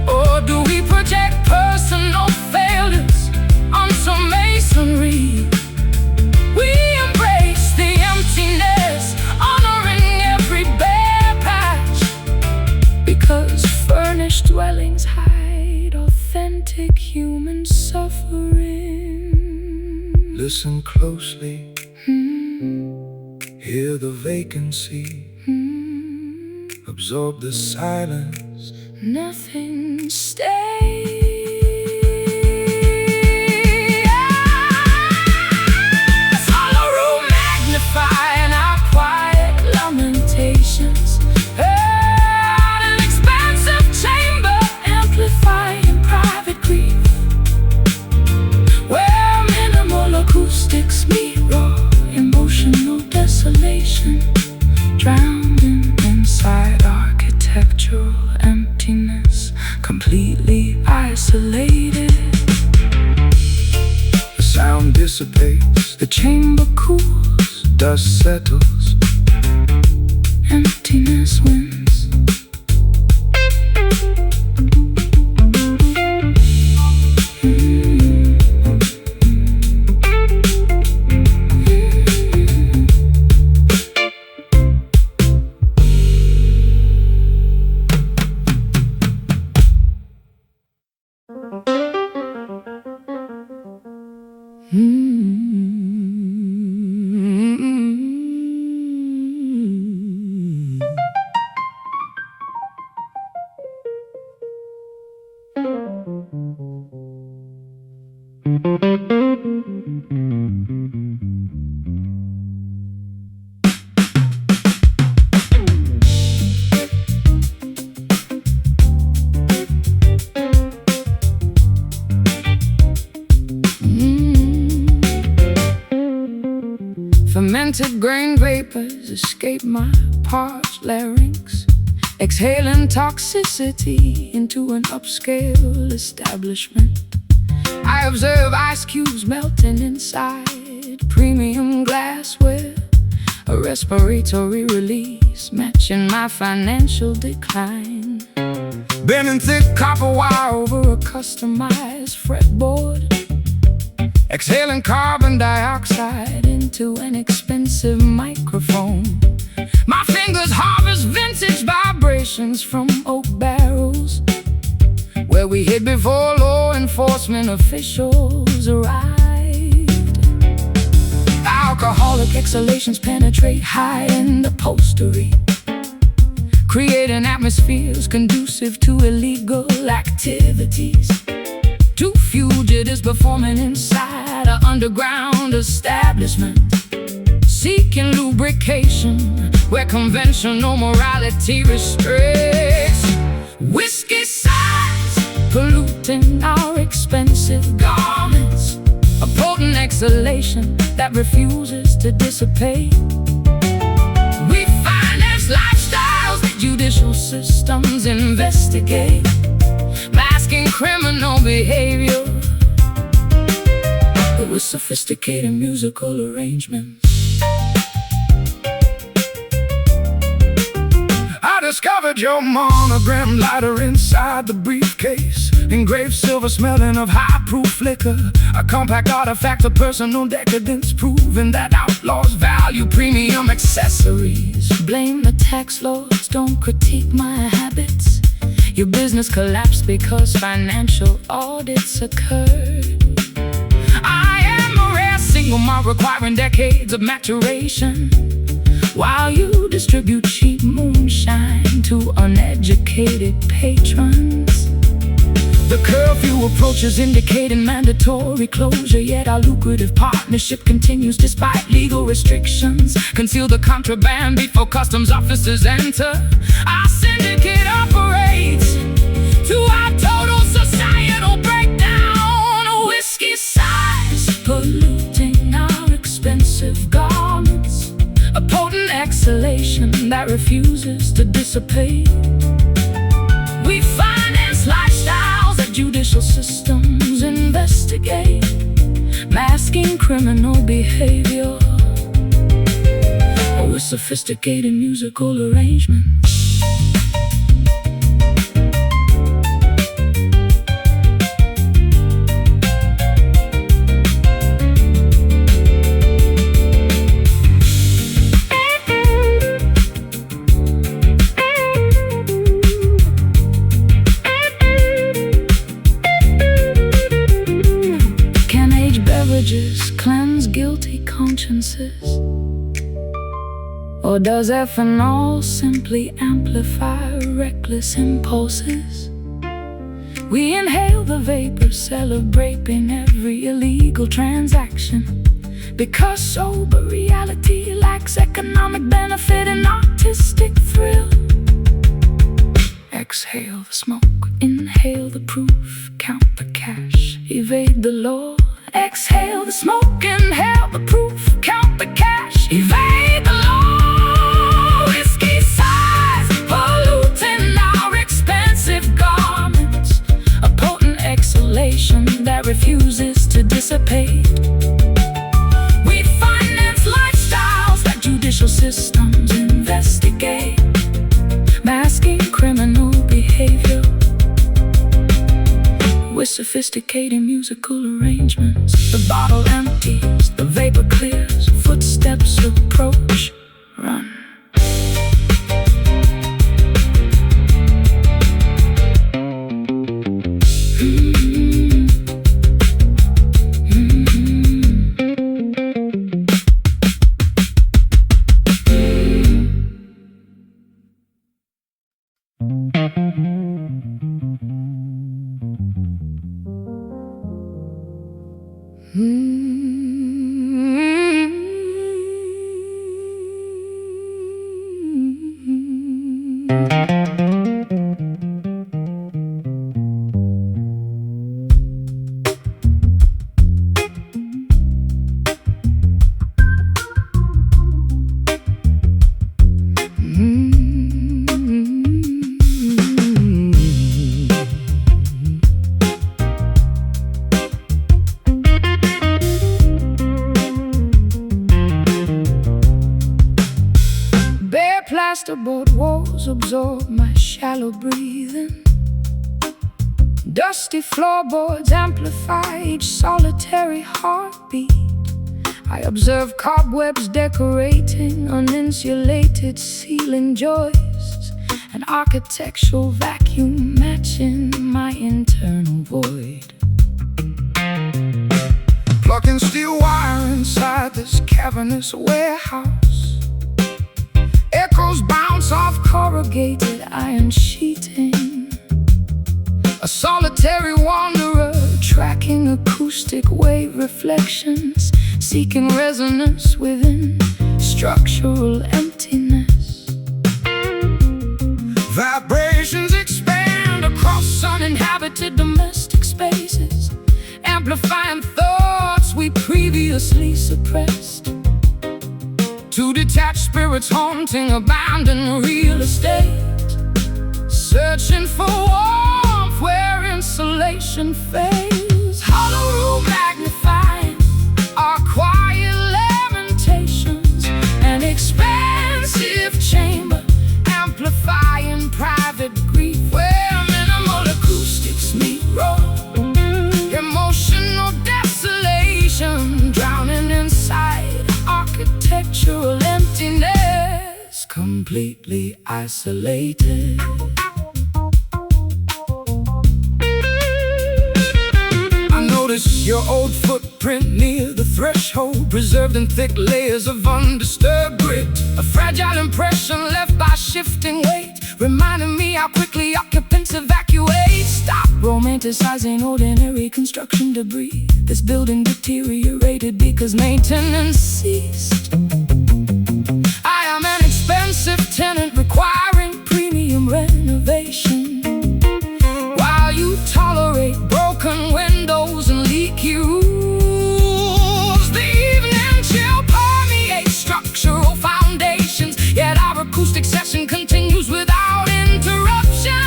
Or do we project personal failures onto masonry? We embrace the emptiness, honoring every bare patch, because furnished dwellings hide authentic human suffering. Listen closely, hear the vacancy, absorb the silence. Nothing stays. Hollow room magnifying our quiet lamentations, an expansive chamber amplifying private grief, where minimal acoustics meet raw emotional desolation, drowning inside architectural emptiness, completely isolated. The sound dissipates, the chamber cools, dust settles, emptiness wins. Fermented grain vapors escape my parched larynx, exhaling toxicity into an upscale establishment. I observe ice cubes melting inside premium glassware, a respiratory release matching my financial decline. Bending thick copper wire over a customized fretboard, exhaling carbon dioxide into an expensive microphone. My fingers harvest vintage vibrations from oak barrels, where we hid before law enforcement officials arrived. Alcoholic exhalations penetrate high in the upholstery, creating atmospheres conducive to illegal activities. Two fugitives performing inside an underground establishment, seeking lubrication where conventional morality restricts. Whiskey sighs polluting our expensive garments, a potent exhalation that refuses to dissipate. We finance lifestyles that judicial systems investigate, masking criminal behavior with sophisticated musical arrangements. I discovered your monogram lighter inside the briefcase, engraved silver smelling of high-proof liquor, a compact artifact of personal decadence, proving that outlaws value premium accessories. Blame the tax laws, don't critique my habits. Your business collapsed because financial audits occurred. I am a rare single malt requiring decades of maturation, while you distribute cheap moonshine to uneducated patrons. The curfew approaches indicating mandatory closure, yet our lucrative partnership continues despite legal restrictions. Conceal the contraband before customs officers enter. Our syndicate operates to our total societal breakdown. A whiskey size polluting our expensive garments, a potent exhalation that refuses to dissipate. We finance lifestyles that judicial systems investigate, masking criminal behavior with sophisticated musical arrangements. Cleanse guilty consciences, or does ethanol simply amplify reckless impulses? We inhale the vapor, celebrating every illegal transaction, because sober reality lacks economic benefit and artistic thrill. Exhale the smoke, inhale the proof, count the cash, evade the law. Exhale the smoke, inhale the proof, count the cash, evade the law. Whiskey size polluting our expensive garments, a potent exhalation that refuses to dissipate. We finance lifestyles that judicial systems investigate, masking criminal behavior with sophisticated musical arrangements. The bottle empties, the vapor clears, footsteps approach, run. shallow breathing. Dusty floorboards amplify each solitary heartbeat. I observe cobwebs decorating uninsulated ceiling joists, an architectural vacuum matching my internal void. Plucking steel wire inside this cavernous warehouse. Echoes bounce off corrugated iron sheeting. A solitary wanderer tracking acoustic wave reflections, seeking resonance within structural emptiness. Vibrations Expand across uninhabited domestic spaces, amplifying thoughts we previously suppressed. Two detached spirits haunting abandoned real estate, searching for warmth where insulation fades. Hollow room magnifying our quiet lamentations, an expansive chamber amplifying private grief where minimal acoustics meet raw emotional desolation, drowning inside architectural emptiness, completely isolated. Your old footprint near the threshold, preserved in thick layers of undisturbed grit. A fragile impression left by shifting weight, reminding me how quickly occupants evacuate. Stop romanticizing ordinary construction debris. This building deteriorated because maintenance ceased. I am an expensive tenant requiring premium renovation, while you tolerate broken windows and leaky roofs. The evening chill permeates structural foundations, yet our acoustic session continues without interruption.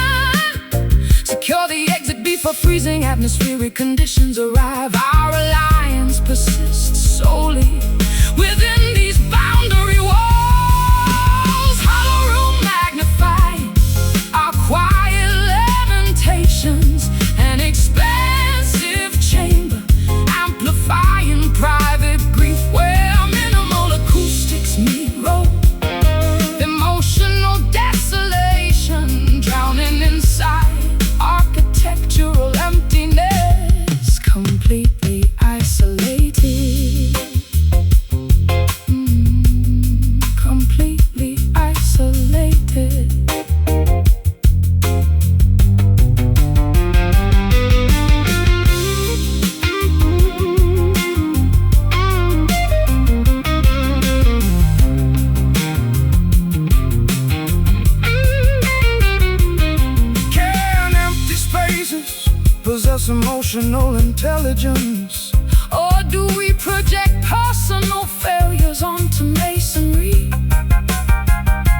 Secure the exit before freezing atmospheric conditions arrive. Our alliance persists solely within these boundary walls. Hollow room magnifying our quiet lamentations, an expansive chamber amplifying private grief where minimal acoustics meet roll emotional desolation, drowning inside architectural emptiness, completely isolated. Completely isolated. Possess emotional intelligence, or do we project personal failures onto masonry?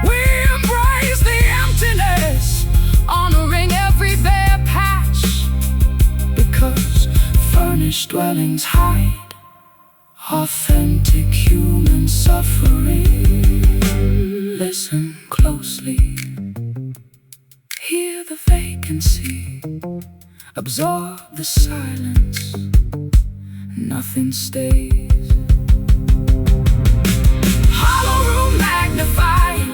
We embrace the emptiness, honoring every bare patch, because furnished dwellings hide authentic human suffering. Listen closely, hear the vacancy, absorb the silence, nothing stays. Hollow room magnifying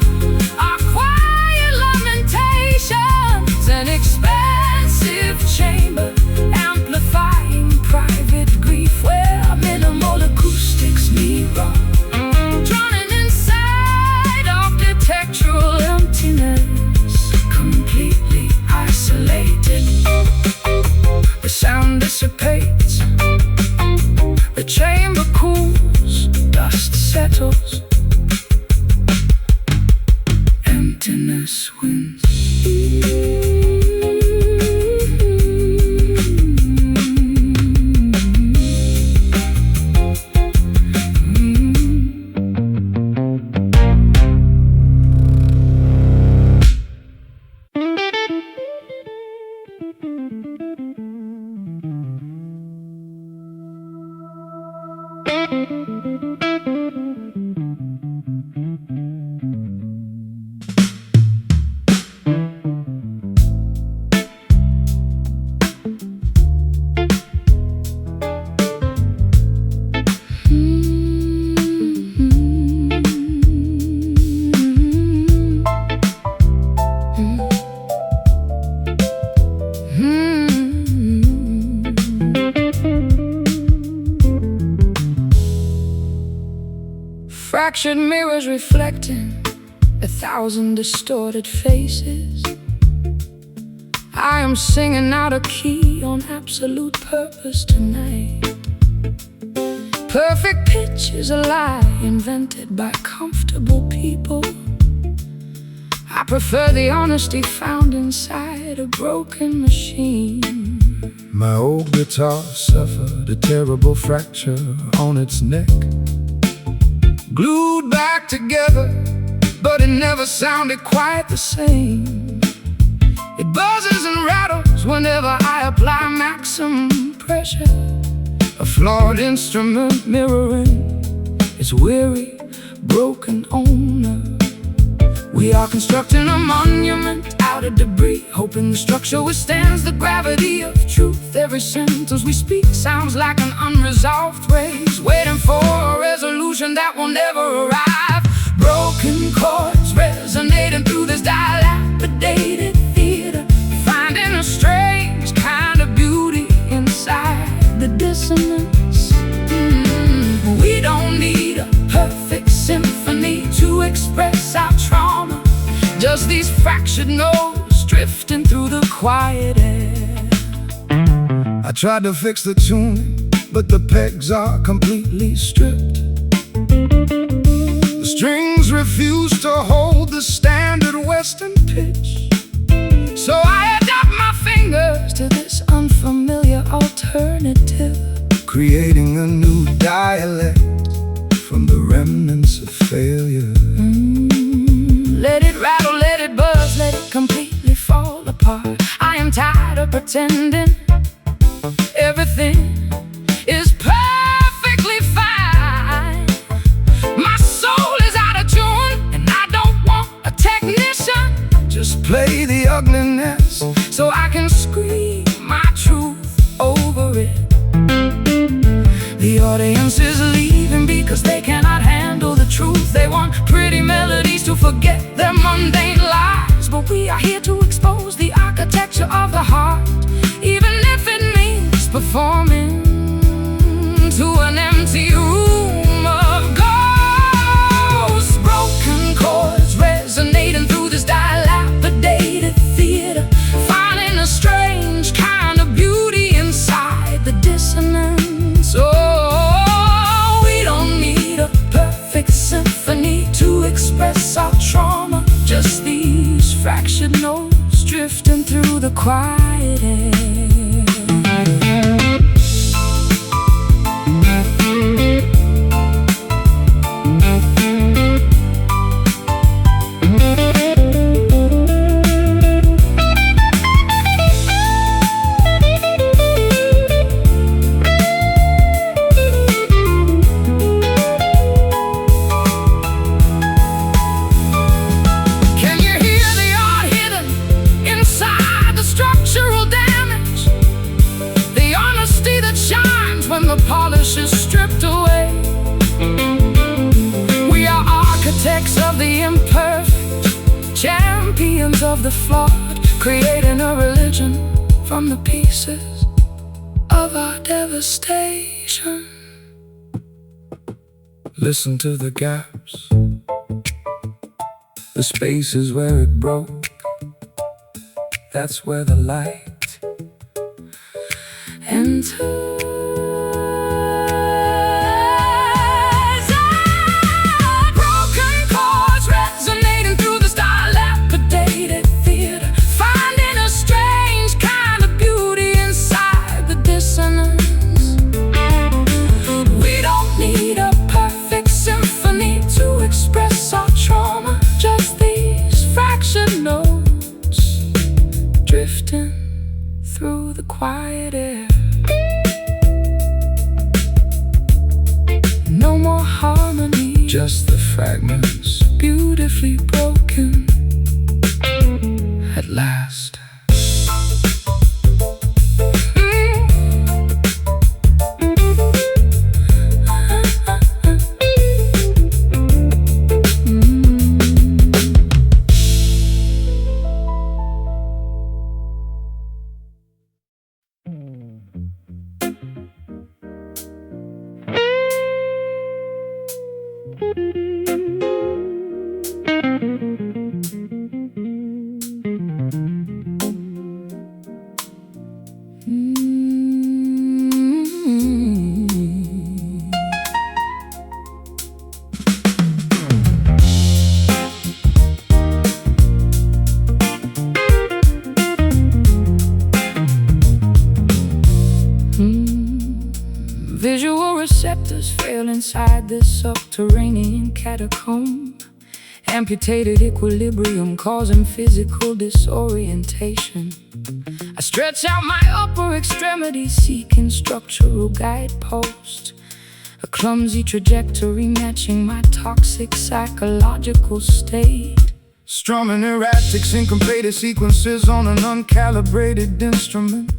our quiet lamentations, an expansive chamber amplifying private grief where minimal acoustics meet raw, drowning inside architectural emptiness, completely isolated. The sound dissipates, the chamber cools, dust settles, emptiness wins. fractured mirrors reflecting 1,000 distorted faces. I am singing out of key on absolute purpose tonight. Perfect pitch is a lie invented by comfortable people. I prefer the honesty found inside a broken machine. My old guitar suffered a terrible fracture on its neck. Glued back together, but it never sounded quite the same. It buzzes and rattles whenever I apply maximum pressure. A flawed instrument mirroring its weary, broken owner. We are constructing a monument out of debris, hoping the structure withstands the gravity of truth. Every sentence we speak sounds like an unresolved phrase, waiting for a resolution that will never arrive. Broken chords resonating through this dilapidated theater, finding a strange kind of beauty inside the dissonance. We don't need a perfect symphony to express our trauma, just these fractured notes drifting through the quiet air. I tried to fix the tuning, but the pegs are completely stripped. The strings refuse to hold the standard Western pitch, so I adapt my fingers to this unfamiliar alternative, creating a new dialect from the remnants of failure. Let it rattle, let it buzz, let it completely fall apart. I am tired of pretending everything is perfectly fine. My soul is out of tune, and I don't want a technician. Just play the ugliness so I can scream my truth over it. The audience is leaving because they cannot handle the truth. They want pretty melodies to forget their mundane lives, but we are here to expose the architecture of the heart, even if it means performing to an empty room of ghosts. Broken chords resonating through this dilapidated theater, finding a strange kind of beauty inside the dissonance. Oh, we don't need a perfect symphony to express our trauma, just these fractured notes drifting through the quiet air. Is stripped away. We are architects of the imperfect, champions of the flawed, creating a religion from the pieces of our devastation. Listen to the gaps, the spaces where it broke. That's where the light enters. Drifting through the quiet air. No more harmony, just the fragments, beautifully broken at last. inside this subterranean catacomb. Amputated equilibrium causing physical disorientation. I stretch out my upper extremities seeking structural guideposts. A clumsy trajectory matching my toxic psychological state. Strumming erratic syncopated sequences on an uncalibrated instrument.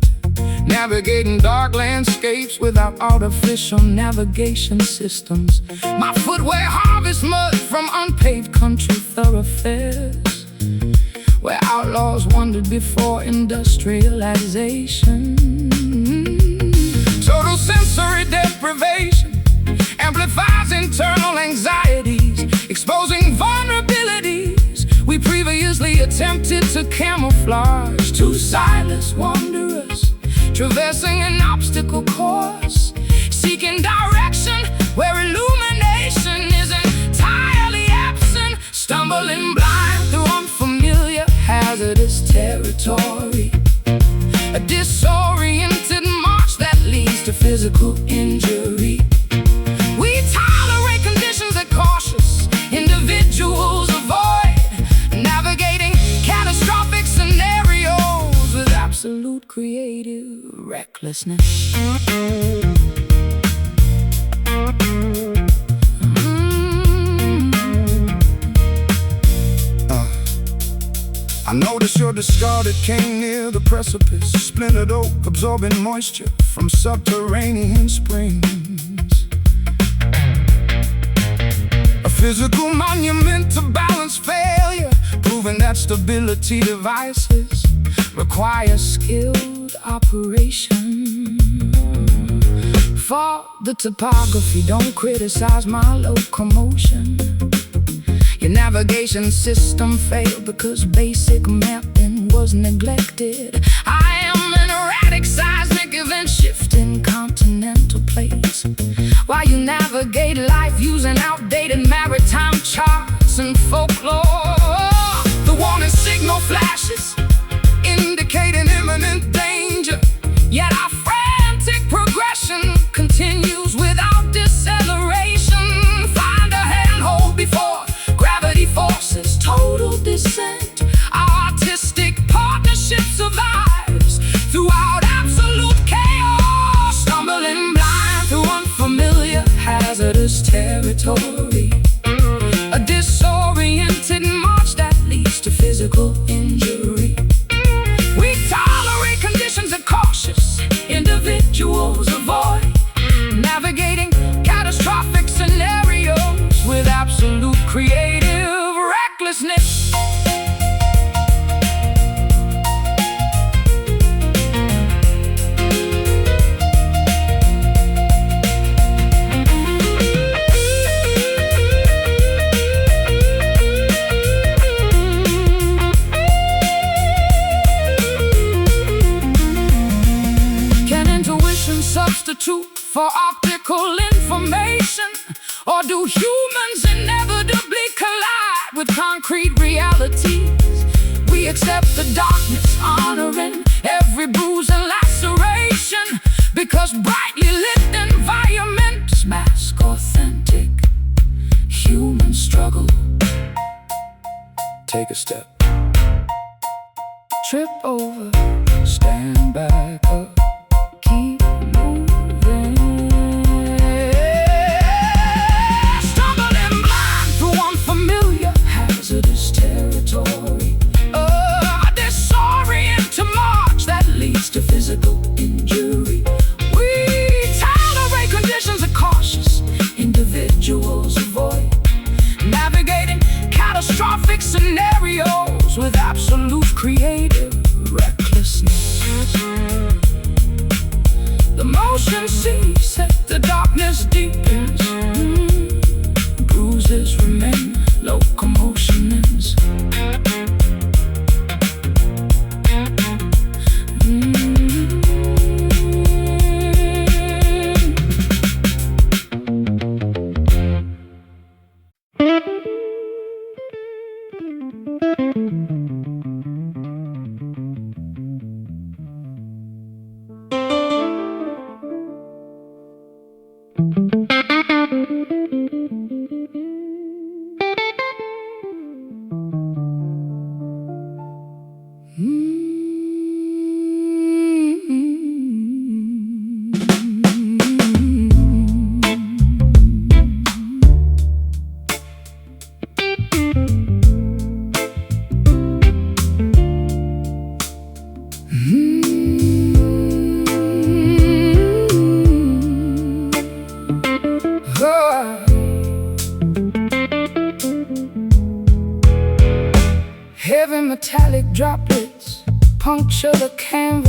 Navigating dark landscapes without artificial navigation systems. My footwear harvests mud from unpaved country thoroughfares, where outlaws wandered before industrialization. Total sensory deprivation amplifies internal anxieties, exposing vulnerabilities we previously attempted to camouflage. Two silent wanderers traversing an obstacle course, seeking direction where illumination is entirely absent. Stumbling blind through unfamiliar hazardous territory. A disoriented march that leads to physical injury. We tolerate conditions that cautious individuals avoid, navigating catastrophic scenarios with absolute creative recklessness. I noticed your discarded cane near the precipice. Splintered oak absorbing moisture from subterranean springs. A physical monument to balance failure, proving that stability devices require skilled operation. For the topography, don't criticize my locomotion. Your navigation system failed because basic mapping was neglected. I am an erratic seismic event shifting continental plates, while you navigate life using outdated maritime charts and folklore. The warning signal flashes indicating imminent danger, yet our frantic progression continues without deceleration. Find a handhold before gravity forces total descent. Our artistic partnership survives throughout absolute chaos. Stumbling blind through unfamiliar hazardous territory. A disoriented march that leads to physical injury. We tolerate conditions that cautious individuals avoid, navigating catastrophic scenarios with absolute creative recklessness. Substitute for optical information, or do humans inevitably collide with concrete realities? We accept the darkness, honoring every bruise and laceration, because brightly lit environments mask authentic human struggle. Take a step, trip over, stand back up, keep moving. Stumbling blind through unfamiliar hazardous territory. A disoriented march that leads to physical injury. We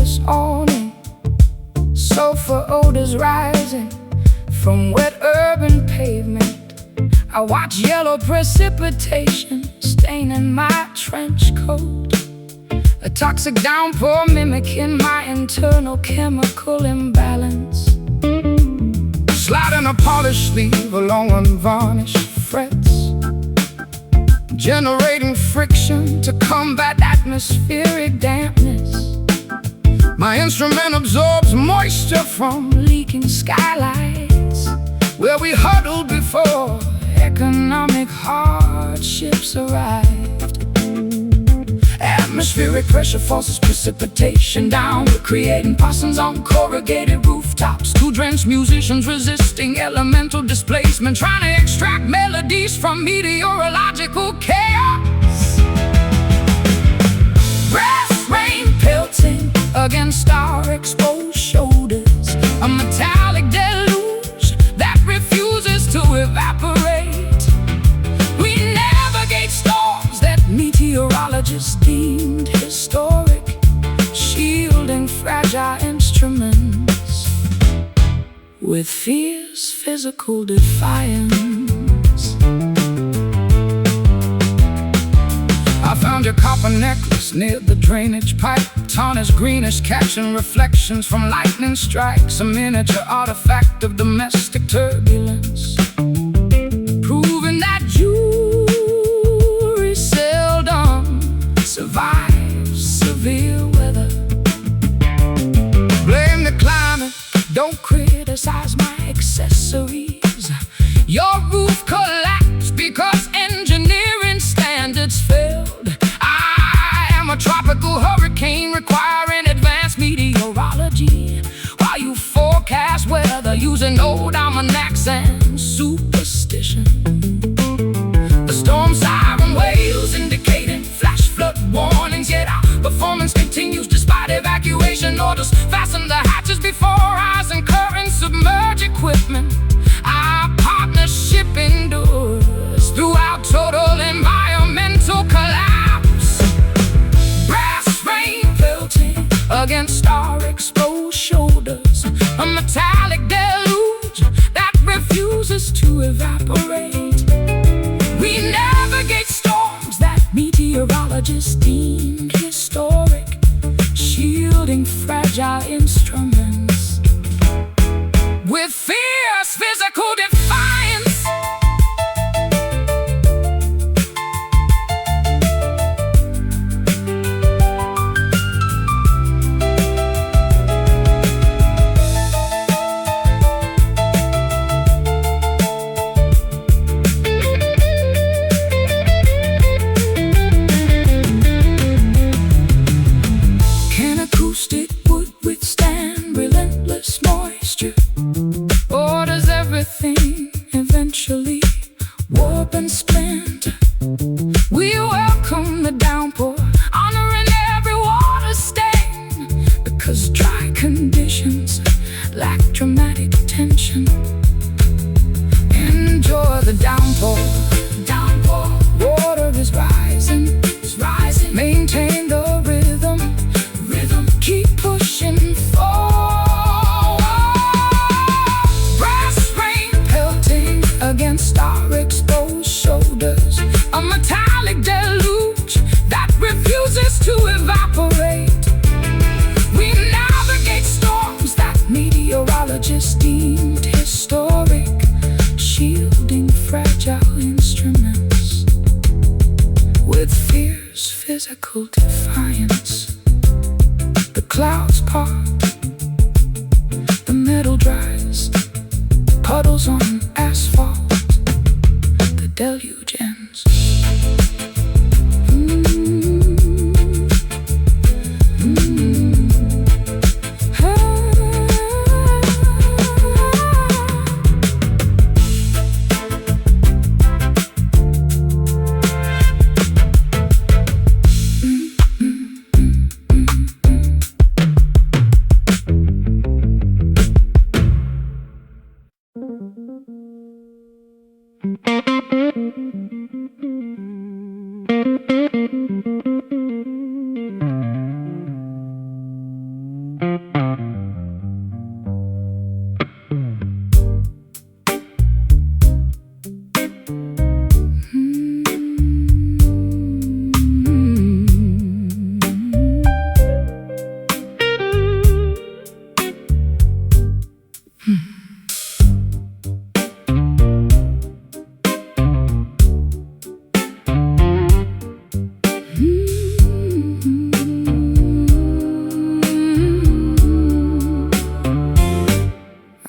canvas awning, sulfur odors rising from wet urban pavement. I watch yellow precipitation staining my trench coat, a toxic downpour mimicking my internal chemical imbalance. Sliding a polished sleeve along unvarnished frets, generating friction to combat atmospheric dampness. My instrument absorbs moisture from leaking skylights, where we huddled before economic hardships arrived. Atmospheric pressure forces precipitation down. We're creating possums on corrugated rooftops, two drenched musicians resisting elemental displacement, trying to extract melodies from meteorological chaos. Brass rain pelting against our exposed shoulders, a metallic deluge that refuses to evaporate. We navigate storms that meteorologists deemed historic, shielding fragile instruments with fierce physical defiance. I found your copper necklace near the drainage pipe, tarnished greenish, catching reflections from lightning strikes, a miniature artifact of domestic turbulence, proving that jewelry seldom survives severe weather. Blame the climate, don't criticize my accessories. Your roof collapsed because engineering standards failed. I am a tropical hurricane requiring advanced meteorology, while you forecast weather using old almanacs and superstition. The storm siren wails indicating flash flood warnings, yet our performance continues despite evacuation orders. Fasten the hatches before eyes and currents submerge equipment. Our partnership endures throughout total environmental collapse. Brass rain pelting against our exposed shoulders, a metallic deluge that refuses to evaporate. We navigate storms that meteorologists deemed historic, shielding fragile instruments with fierce physical defiance. Can acoustic wood withstand relentless moisture? Or does everything eventually warp and splinter? We welcome the downpour, honoring every water stain, because dry conditions lack dramatic tension. Enjoy the downpour. Downpour. Water is rising. It's rising. Maintain the rhythm. Rhythm. Keep pushing forward. Brass rain pelting against our exposed shoulders, a metallic deluge that refuses to evaporate. We navigate storms that meteorologists deemed historic, shielding fragile instruments with fierce physical defiance. The clouds part, the metal dries, puddles on asphalt, the deluge ends.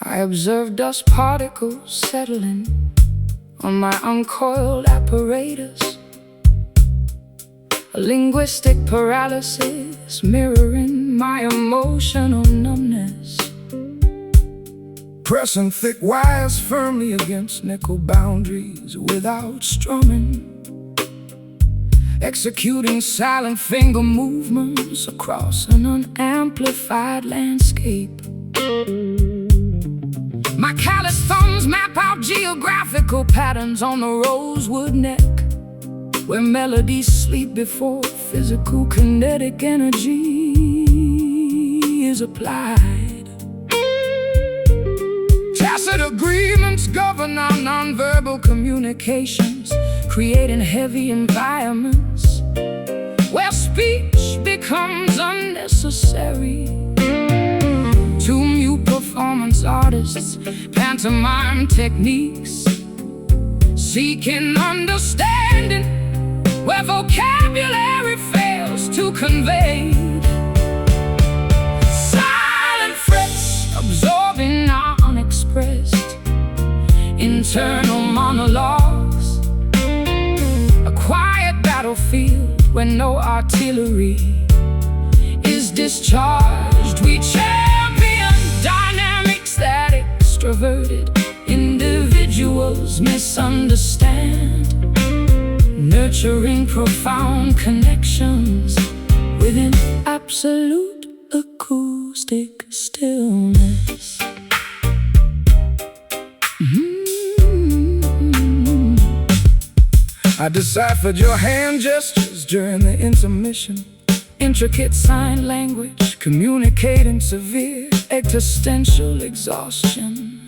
I observe dust particles settling on my uncoiled apparatus, a linguistic paralysis mirroring my emotional numbness. Pressing thick wires firmly against nickel boundaries without strumming, executing silent finger movements across an unamplified landscape. My callous thumbs map out geographical patterns on the rosewood neck, where melodies sleep before physical kinetic energy is applied. Tacit agreements govern our nonverbal communications, creating heavy environments where speech becomes unnecessary. Two mute performance artists, pantomime techniques, seeking understanding where vocabulary fails to convey. Silent frets absorbing our unexpressed internal monologues, a quiet battlefield where no artillery is discharged. We champion dynamics that extroverted individuals misunderstand, nurturing profound connections within absolute acoustic stillness. I deciphered your hand gestures during the intermission, intricate sign language communicating severe existential exhaustion,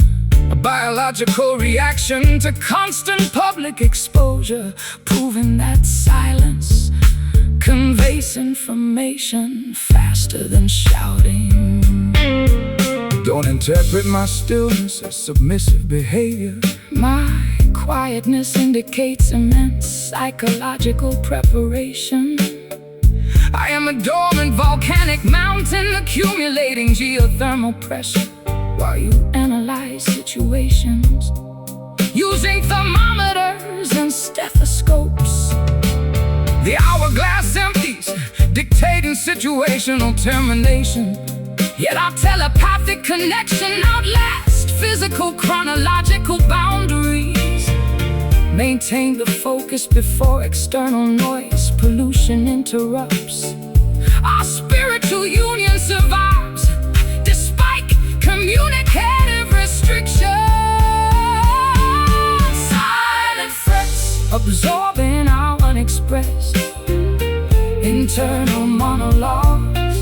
a biological reaction to constant public exposure, proving that silence conveys information faster than shouting. Don't interpret my stillness as submissive behavior. My quietness indicates immense psychological preparation. I am a dormant volcanic mountain accumulating geothermal pressure while you analyze situations using thermometers and stethoscopes. The hourglass empties, dictating situational termination, yet our telepathic connection outlasts physical chronological boundaries. Maintain the focus before external noise pollution interrupts. Our spiritual union survives despite communicative restrictions. Silent frets absorbing our unexpressed internal monologues,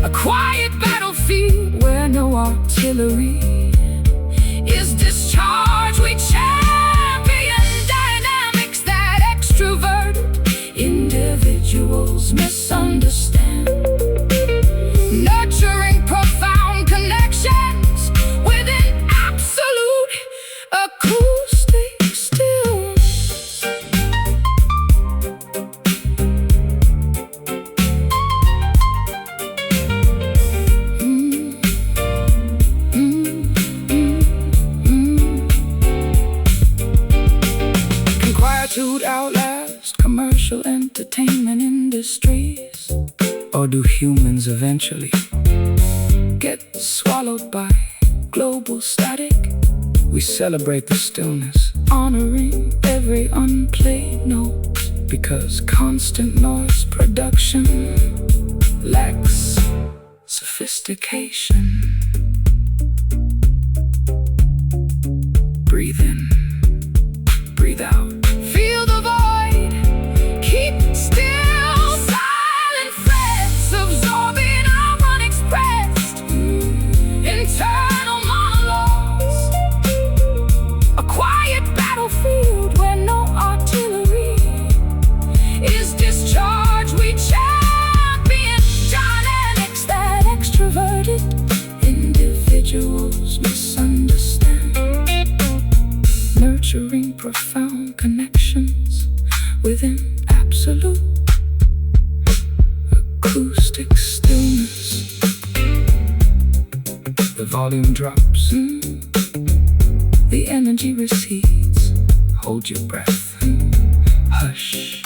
a quiet battlefield where no artillery is discharged. We champion dynamics that extroverted individuals misunderstand, nurturing profound connections within absolute acoustic stillness. Can quietude outlast commercial entertainment industries? Or do humans eventually get swallowed by global static? We celebrate the stillness, honoring every unplayed note, because constant noise production lacks sophistication. Breathe in, breathe out. Feel the void, keep still. Silent frets absorbing our The volume drops, The energy recedes. hold your breath, hush.